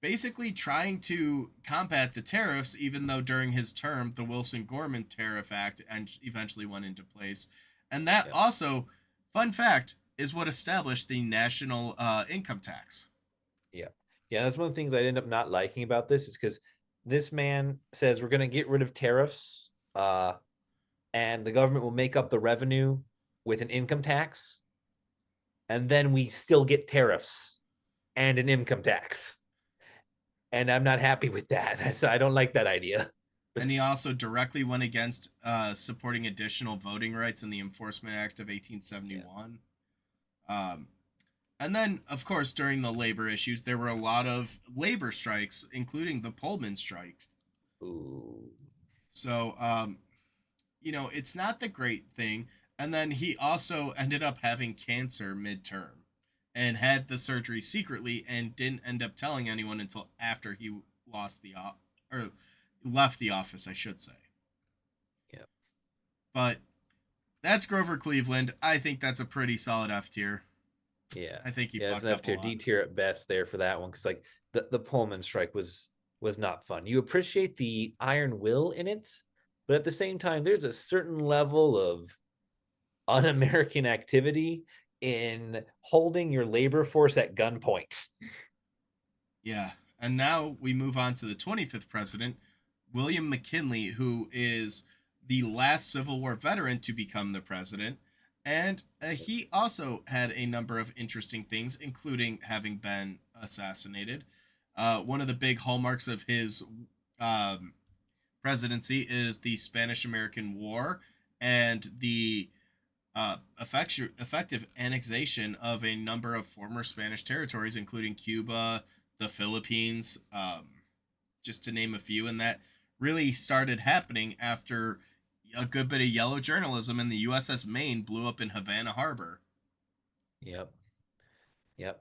basically trying to combat the tariffs, even though during his term, the Wilson-Gorman Tariff Act eventually went into place. And that also, fun fact, is what established the national income tax. Yeah. Yeah, that's one of the things I ended up not liking about this is because this man says we're going to get rid of tariffs and the government will make up the revenue with an income tax. and then we still get tariffs and an income tax. And I'm not happy with that. I don't like that idea. And he also directly went against supporting additional voting rights in the Enforcement Act of 1871. Um, and then, of course, during the labor issues, there were a lot of labor strikes, including the Pullman strikes. Ooh. So, it's not the great thing. And then he also ended up having cancer midterm and had the surgery secretly and didn't end up telling anyone until after he lost the or left the office, I should say. Yeah. But that's Grover Cleveland. I think that's a pretty solid F tier. Yeah. I think he it's fucked an up F tier, a lot. D tier at best there for that one, because like the Pullman strike was not fun. You appreciate the iron will in it, but at the same time, there's a certain level of un-American activity in holding your labor force at gunpoint. Yeah. And now we move on to the 25th president, William McKinley, who is the last Civil War veteran to become the president. And he also had a number of interesting things, including having been assassinated. One of the big hallmarks of his um, presidency is the Spanish American War and the effective annexation of a number of former Spanish territories, including Cuba, the Philippines, just to name a few. And that really started happening after a good bit of yellow journalism and the USS Maine blew up in Havana Harbor. Yep. Yep.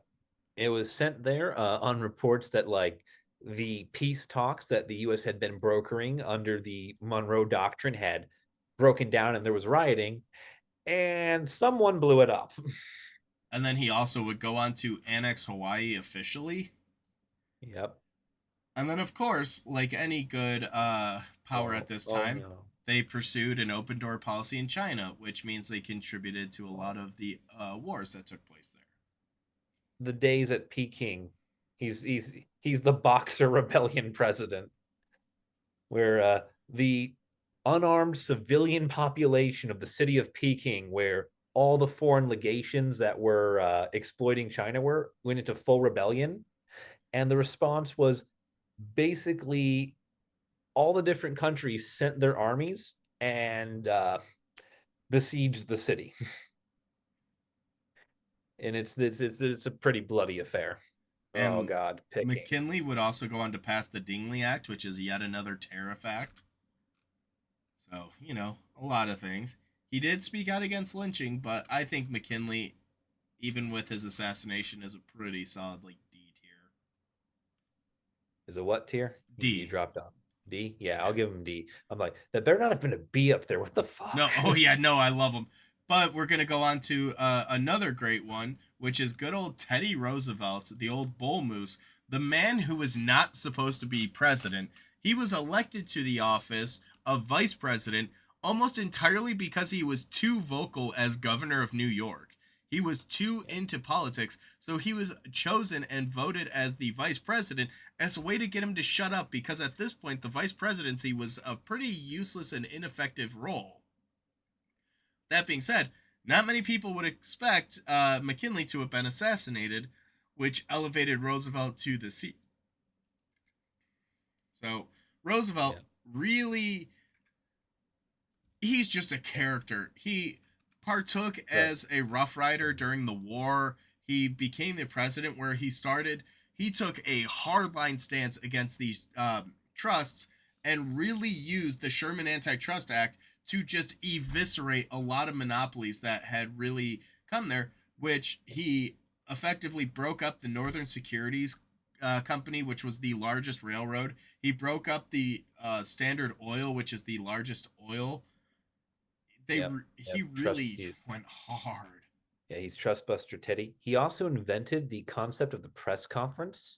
It was sent there on reports that like the peace talks that the U.S. had been brokering under the Monroe Doctrine had broken down and there was rioting, and someone blew it up. And then he also would go on to annex Hawaii officially. Yep. And then, of course, like any good power at this Oh time, no. they pursued an open door policy in China, which means they contributed to a lot of the wars that took place there. The days at Peking, he's the Boxer Rebellion president, where the unarmed civilian population of the city of Peking, where all the foreign legations that were exploiting China went into full rebellion, and the response was basically all the different countries sent their armies and besieged the city. And it's a pretty bloody affair. Oh And God, Peking. McKinley would also go on to pass the Dingley Act, which is yet another tariff act. So, a lot of things. He did speak out against lynching, but I think McKinley, even with his assassination, is a pretty solid like D tier. Is a what tier? D. You dropped on D. Yeah, I'll give him D. I'm like, that better not have been a B up there. What the fuck? No, oh yeah, no, I love him. But we're gonna go on to another great one, which is good old Teddy Roosevelt, the old bull moose, the man who was not supposed to be president. He was elected to the office of vice president almost entirely because he was too vocal as governor of New York. He was too into politics, so he was chosen and voted as the vice president as a way to get him to shut up because at this point the vice presidency was a pretty useless and ineffective role. That being said, not many people would expect McKinley to have been assassinated, which elevated Roosevelt to the seat. So Roosevelt really, he's just a character. He partook as a Rough Rider during the war. He became the president where he started. He took a hardline stance against these trusts and really used the Sherman Antitrust Act to just eviscerate a lot of monopolies that had really come there, which he effectively broke up the Northern Securities Company, which was the largest railroad. He broke up the Standard Oil, which is the largest oil. He really went hard. Yeah, he's Trustbuster Teddy. He also invented the concept of the press conference.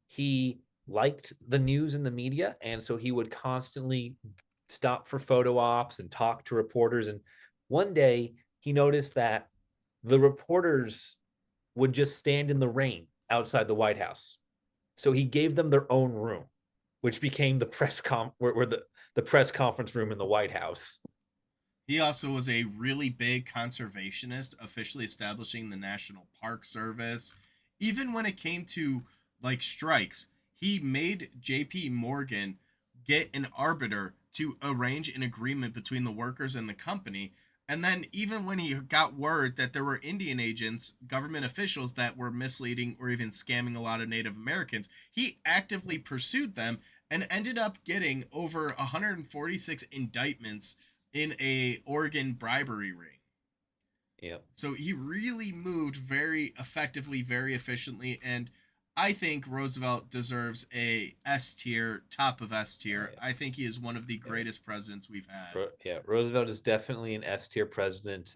He liked the news and the media, and so he would constantly stop for photo ops and talk to reporters. And one day he noticed that the reporters would just stand in the rain outside the White House. So he gave them their own room, which became the press the press conference room in the White House. He also was a really big conservationist, officially establishing the National Park Service. Even when it came to like strikes, he made JP Morgan get an arbiter to arrange an agreement between the workers and the company. And then, even when he got word that there were Indian agents, government officials that were misleading or even scamming a lot of Native Americans, he actively pursued them and ended up getting over 146 indictments in a Oregon bribery ring. Yeah. So he really moved very effectively, very efficiently, and I think Roosevelt deserves a S tier, top of S Oh tier. yeah. I think he is one of the Yeah. greatest presidents we've had. Yeah. Roosevelt is definitely an S tier president.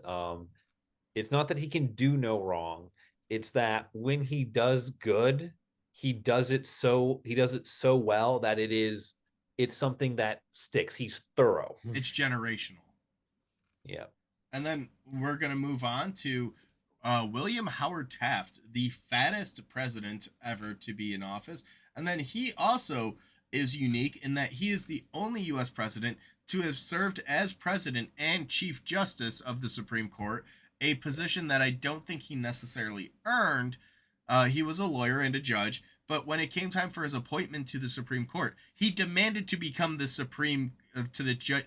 It's not that he can do no wrong. It's that when he does good, he does it so well that it's something that sticks. He's thorough. It's generational. Yeah. And then we're going to move on to William Howard Taft, the fattest president ever to be in office. And then he also is unique in that he is the only U.S. president to have served as president and Chief Justice of the Supreme Court, a position that I don't think he necessarily earned. He was a lawyer and a judge, but when it came time for his appointment to the Supreme Court, he demanded to become the Supreme to the judge.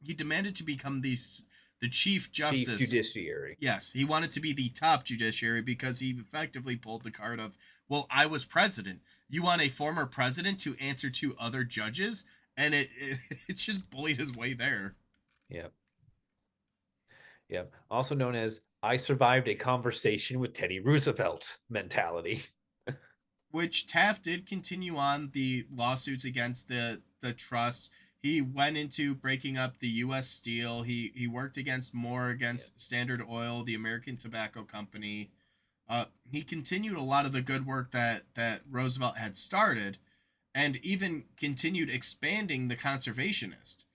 He demanded to become the Chief Chief Justice. Judiciary. Yes, he wanted to be the top judiciary because he effectively pulled the card of, well, I was president. You want a former president to answer to other judges, and it just bullied his way there. Yeah. Yeah. Also known as I survived a conversation with Teddy Roosevelt mentality. Which Taft did continue on the lawsuits against the trusts. He went into breaking up the U.S. Steel. He worked against more against Yeah. Standard Oil, the American Tobacco Company. He continued a lot of the good work that Roosevelt had started, and even continued expanding the conservationist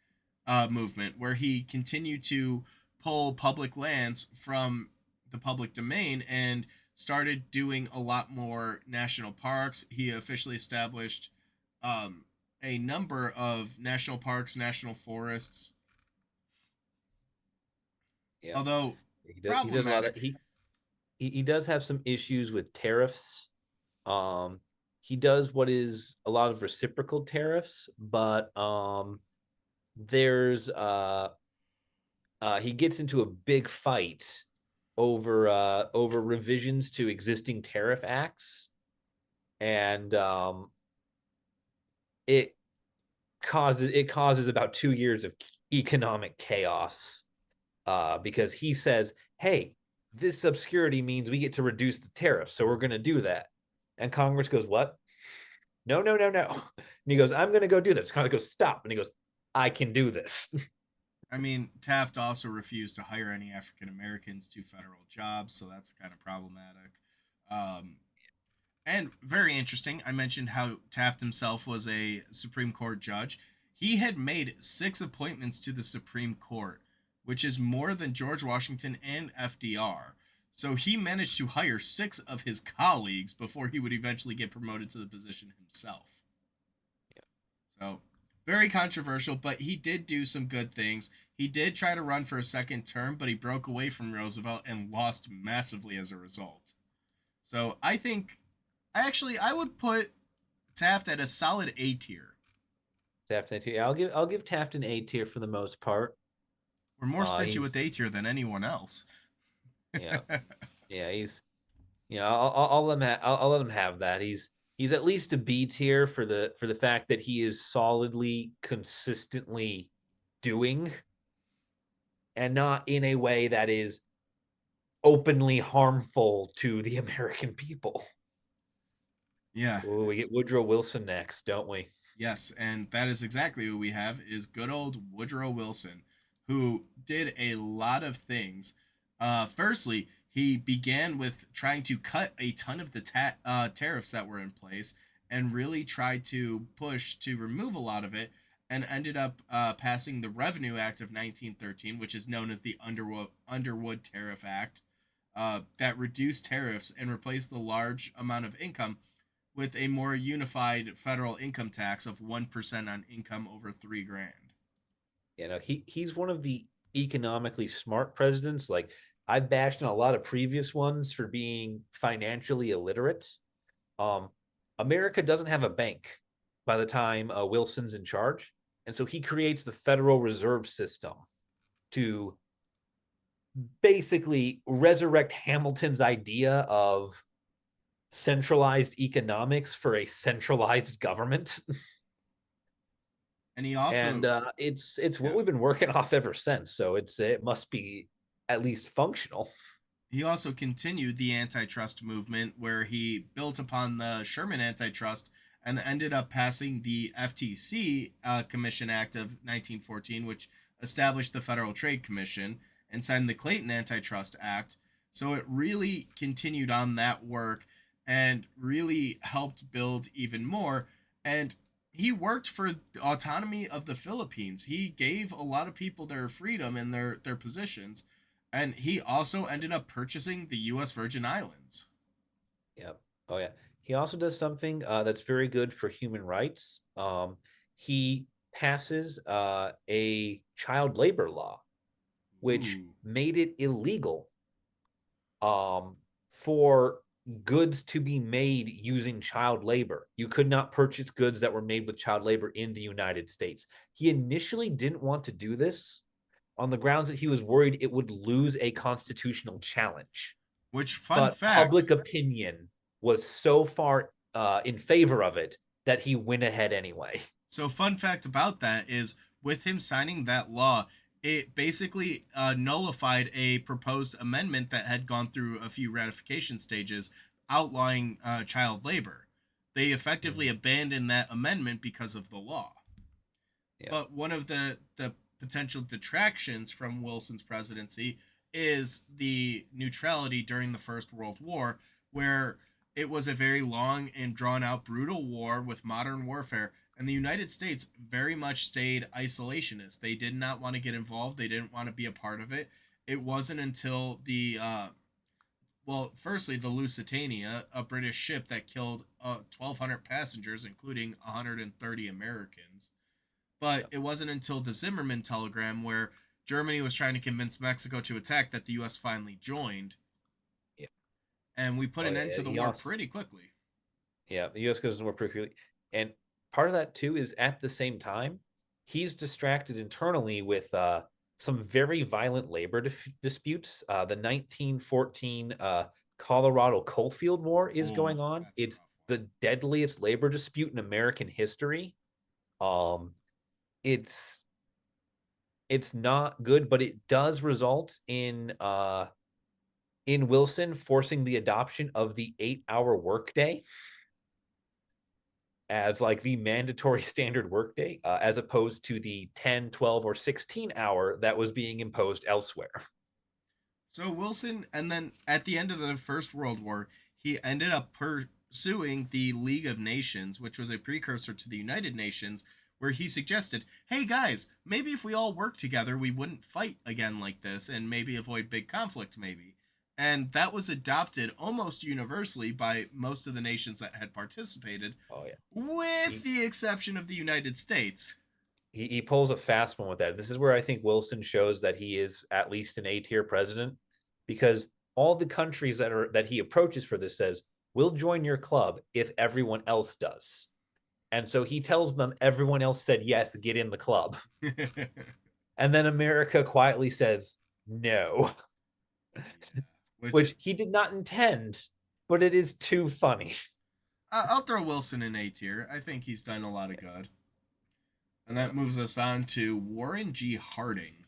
movement, where he continued to pull public lands from the public domain and started doing a lot more national parks. He officially established um, a number of national parks, national forests. Yeah. Although He does a lot of problematic. he does have some issues with tariffs. Um, he does what is a lot of reciprocal tariffs, but there's he gets into a big fight over revisions to existing tariff acts, and it causes about 2 years of economic chaos because he says, "Hey, this obscurity means we get to reduce the tariff, so we're going to do that." And Congress goes, "What? No, no, no, no." And he goes, "I'm going to go do this." Congress goes, "Stop." And he goes, "I can do this." I mean, Taft also refused to hire any African Americans to federal jobs, so that's kind of problematic. Um, And very interesting, I mentioned how Taft himself was a Supreme Court judge. He had made 6 appointments to the Supreme Court, which is more than George Washington and FDR. So he managed to hire 6 of his colleagues before he would eventually get promoted to the position himself. So very controversial, but he did do some good things. He did try to run for a second term, but he broke away from Roosevelt and lost massively as a result. So I would put Taft at a solid A tier. Taft A tier. I'll give Taft an A tier for the most part. We're more stingy with He's A tier than anyone else. yeah yeah he's I'll let him have that. He's at least a B tier for the fact that he is solidly consistently doing, and not in a way that is openly harmful to the American people. Yeah. Ooh, we get Woodrow Wilson next, don't we? Yes, and that is exactly who we have is good old Woodrow Wilson, who did a lot of things. Firstly, he began with trying to cut a ton of the tariffs that were in place and really tried to push to remove a lot of it, and ended up passing the Revenue Act of 1913, which is known as the Underwood Tariff Act, that reduced tariffs and replaced the large amount of income with a more unified federal income tax of 1% on income over 3 grand. You know, he's one of the economically smart presidents. Like I've bashed on a lot of previous ones for being financially illiterate. Um, America doesn't have a bank by the time Wilson's in charge, and so he creates the Federal Reserve System to basically resurrect Hamilton's idea of centralized economics for a centralized government. And he And also, it's what yeah, we've been working off ever since. So it must be at least functional. he also continued the antitrust movement where he built upon the Sherman antitrust and ended up passing the FTC Commission Act of 1914, which established the Federal Trade Commission, and signed the Clayton Antitrust Act. So it really continued on that work and really helped build even more. And he worked for the autonomy of the Philippines. He gave a lot of people their freedom and their positions, and he also ended up purchasing the U.S. Virgin Islands. Yep. Oh yeah. He also does something that's very good for human rights. He passes a child labor law, which Ooh. made it illegal for goods to be made using child labor. You could not purchase goods that were made with child labor in the United States. He initially didn't want to do this on the grounds that he was worried it would lose a constitutional challenge. Which, fun But fact, public opinion was so far in favor of it that he went ahead anyway. so fun fact about that is with him signing that law, it basically nullified a proposed amendment that had gone through a few ratification stages outlawing child labor. They effectively abandoned that amendment because of the law. Yeah. But one of the potential detractions from Wilson's presidency is the neutrality during the First World War, where it was a very long and drawn out brutal war with modern warfare, and the United States very much stayed isolationist. They did not want to get involved. They didn't want to be a part of it. It wasn't until the well, firstly, the Lusitania, a British ship that killed 1,200 passengers, including 130 Americans. But Yep. it wasn't until the Zimmerman telegram, where Germany was trying to convince Mexico to attack, that the U.S. finally joined, Yeah. and we put Oh an yeah. end to the He war also, pretty quickly. yeah. The U.S. goes more pretty, and part of that too is at the same time he's distracted internally with some very violent labor disputes. The 1914 Colorado Coalfield War is Oh, going on. that's a It's rough one. the deadliest labor dispute in American history. Um, it's it's not good, but it does result in Wilson forcing the adoption of the 8-hour workday as like the mandatory standard workday, as opposed to the 10, 12, or 16-hour that was being imposed elsewhere. So Wilson, and then at the end of the First World War, he ended up pursuing the League of Nations, which was a precursor to the United Nations, where he suggested, hey guys, maybe if we all work together, we wouldn't fight again like this and maybe avoid big conflict, maybe. And that was adopted almost universally by most of the nations that had participated, Oh yeah. with He, the exception of the United States. he pulls a fast one with that. This is where I think Wilson shows that he is at least an A-tier president, because all the countries that he approaches for this says, we'll join your club if everyone else does. And so he tells them everyone else said yes, get in the club. And then America quietly says no, Yeah. Which, which he did not intend, but it is too funny. I'll throw Wilson in A tier. I think he's done a lot of good. And Yeah. that moves us on to Warren G. Harding.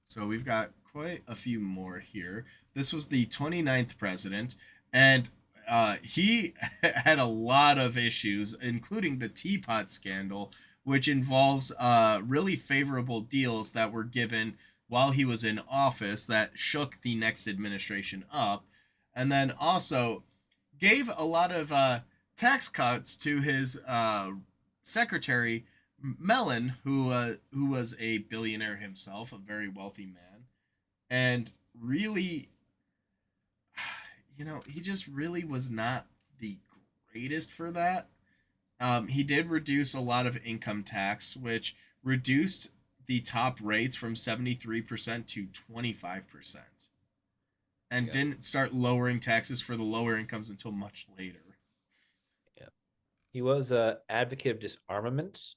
So we've got quite a few more here. This was the 29th president, and he had a lot of issues, including the teapot scandal, which involves really favorable deals that were given while he was in office that shook the next administration up, and then also gave a lot of tax cuts to his secretary Mellon, who was a billionaire himself, a very wealthy man, and really, he just really was not the greatest for that. He did reduce a lot of income tax, which reduced the top rates from 73% to 25%, and Yeah. didn't start lowering taxes for the lower incomes until much later. Yeah. He was a advocate of disarmament.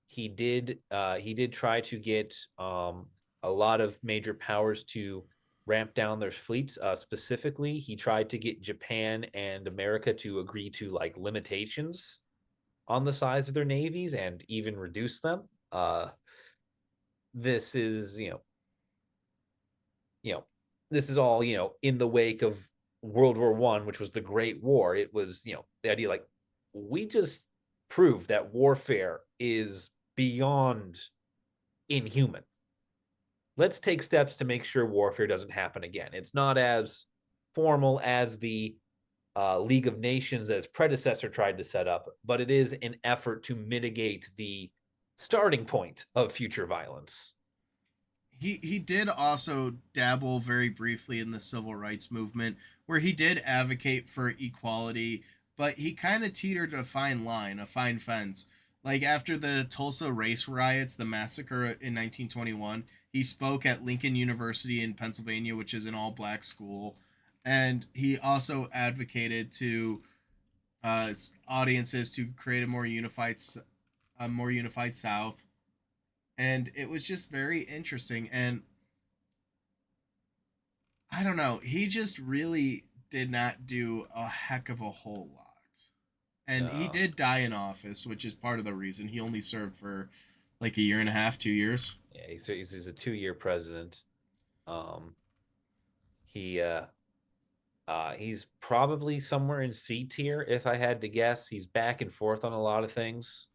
He did try to get a lot of major powers to ramp down their fleets. Specifically, he tried to get Japan and America to agree to like limitations on the size of their navies and even reduce them. This is you know this is all in the wake of World War One, which was the Great War. It was the idea like we just proved that warfare is beyond inhuman. Let's take steps to make sure warfare doesn't happen again. It's not as formal as the League of Nations as predecessor tried to set up, but it is an effort to mitigate the starting point of future violence. He did also dabble very briefly in the civil rights movement, where he did advocate for equality, but he kind of teetered a fine line, a fine fence. Like after the Tulsa race riots, the massacre in 1921, he spoke at Lincoln University in Pennsylvania, which is an all black school, and he also advocated to audiences to create a more unified South, and it was just very interesting. And I don't know, he just really did not do a heck of a whole lot. And he Uh, did die in office, which is part of the reason he only served for like a year and a half, 2 years. yeah, he's a 2 year president. Um, he he's probably somewhere in C tier if I had to guess. He's back and forth on a lot of things,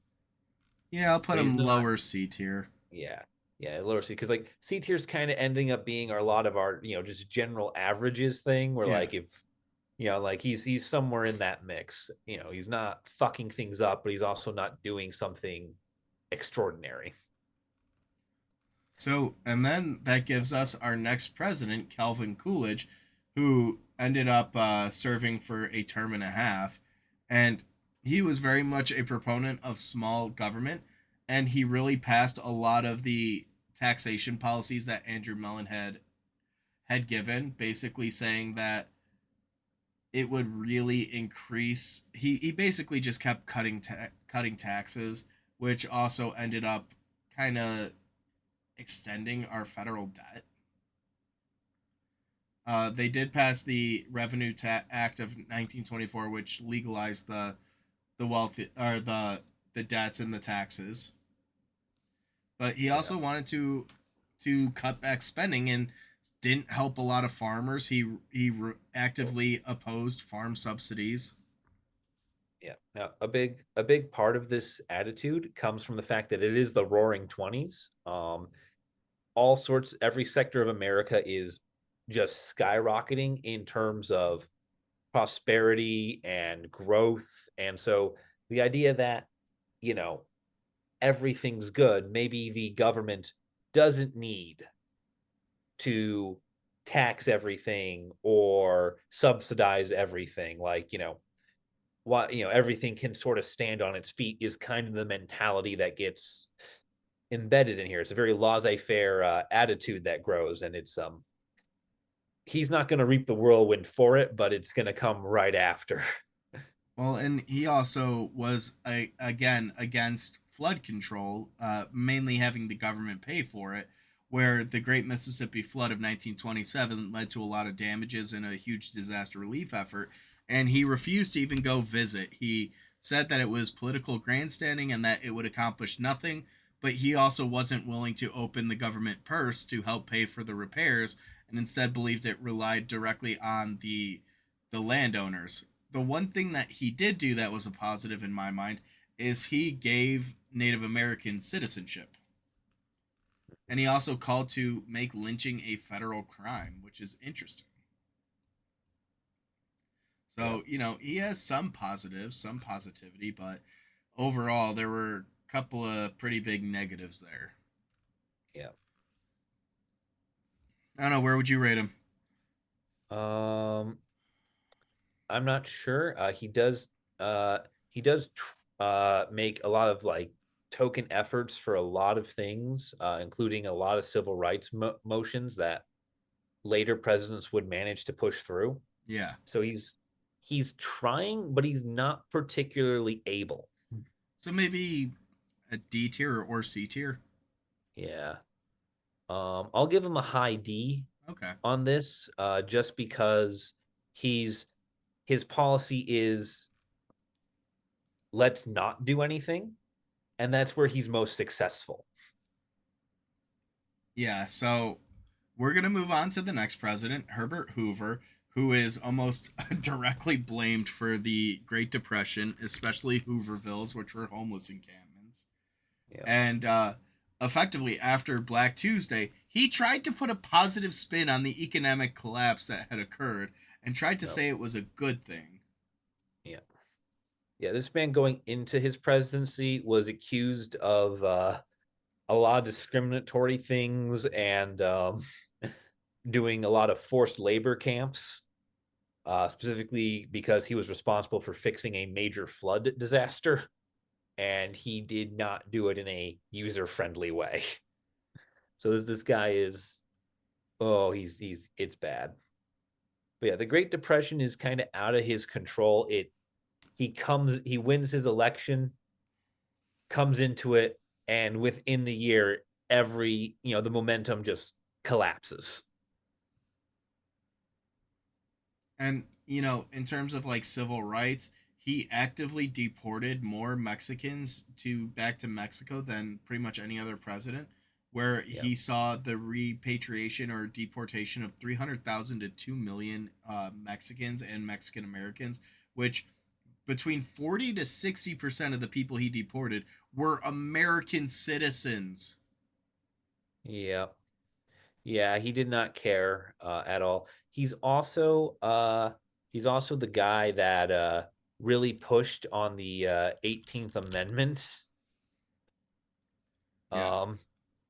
Yeah, I'll put but he's him not. lower C tier. Yeah, yeah, lower C because like C tier is kind of ending up being a lot of our just general averages thing. Where Yeah. like if like he's somewhere in that mix. He's not fucking things up, but he's also not doing something extraordinary. So, and then that gives us our next president, Calvin Coolidge, who ended up serving for a term and a half. And he was very much a proponent of small government. And he really passed a lot of the taxation policies that Andrew Mellon had given, basically saying that it would really increase. He basically just kept cutting taxes, which also ended up kind of extending our federal debt. They did pass the Act of 1924, which legalized the wealth or the debts and the taxes. But he Yeah, also wanted to cut back spending and didn't help a lot of farmers. He actively opposed farm subsidies. yeah. Now, a big part of this attitude comes from the fact that it is the Roaring Twenties. All sorts, every sector of America is just skyrocketing in terms of prosperity and growth, and so the idea that you know everything's good, maybe the government doesn't need to tax everything or subsidize everything. Like, what everything can sort of stand on its feet is kind of the mentality that gets embedded in here. It's a very laissez-faire attitude that grows, and it's he's not going to reap the whirlwind for it, but it's going to come right after. Well, and he also was again against flood control, mainly having the government pay for it, where the Great Mississippi Flood of 1927 led to a lot of damages and a huge disaster relief effort. And he refused to even go visit. He said that it was political grandstanding and that it would accomplish nothing. But he also wasn't willing to open the government purse to help pay for the repairs, and instead believed it relied directly on the landowners. The one thing that he did do that was a positive in my mind is he gave Native American citizenship. And he also called to make lynching a federal crime, which is interesting. Yeah, So, he has some positives, some positivity, but overall, there were a couple of pretty big negatives there. yeah. I don't know, where would you rate him? um I'm not sure. He does make a lot of like token efforts for a lot of things, including a lot of civil rights motions that later presidents would manage to push through. Yeah. So he's trying, but he's not particularly able. So maybe a D tier or C tier. Yeah. I'll give him a high D Okay. on this, just because he's his policy is let's not do anything, and that's where he's most successful. Yeah. So we're gonna move on to the next president, Herbert Hoover, who is almost directly blamed for the Great Depression, especially Hoovervilles, which were homeless encampments. Yeah. And effectively, after Black Tuesday, he tried to put a positive spin on the economic collapse that had occurred and tried to No. say it was a good thing. Yeah. Yeah, this man going into his presidency was accused of a lot of discriminatory things and doing a lot of forced labor camps, specifically because he was responsible for fixing a major flood disaster, and he did not do it in a user-friendly way. So this guy is, oh, he's it's bad. But yeah, the Great Depression is kind of out of his control. He wins his election, comes into it, and within the year, the momentum just collapses. And, in terms of like civil rights, he actively deported more Mexicans to back to Mexico than pretty much any other president, where Yeah. he saw the repatriation or deportation of 300,000 to 2 million Mexicans and Mexican Americans, which between 40 to 60% of the people he deported were American citizens. Yeah. Yeah, he did not care at all. He's also the guy that really pushed on the 18th Amendment. Yeah.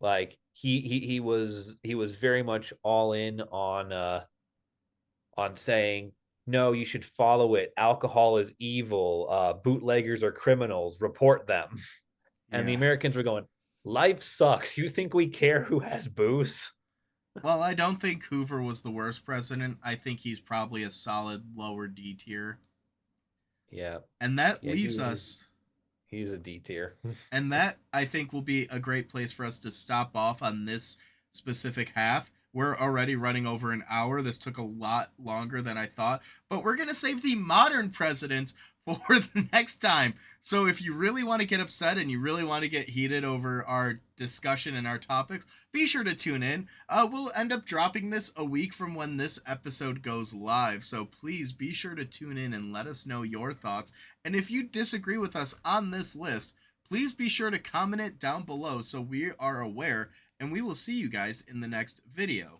Like he was very much all in on saying no, you should follow it. Alcohol is evil. Bootleggers are criminals. Report them. And the Yeah. Americans were going, life sucks. You think we care who has booze? Well, I don't think Hoover was the worst president. I think he's probably a solid lower D tier. Yeah. And that Yeah, leaves us, he's a D tier. and that I think will be a great place for us to stop off on this specific half. We're already running over an hour. This took a lot longer than I thought, but we're going to save the modern presidents for the next time. So if you really want to get upset and you really want to get heated over our discussion and our topics, be sure to tune in. We'll end up dropping this a week from when this episode goes live. So please be sure to tune in and let us know your thoughts. And if you disagree with us on this list, please be sure to comment it down below so we are aware. And we will see you guys in the next video.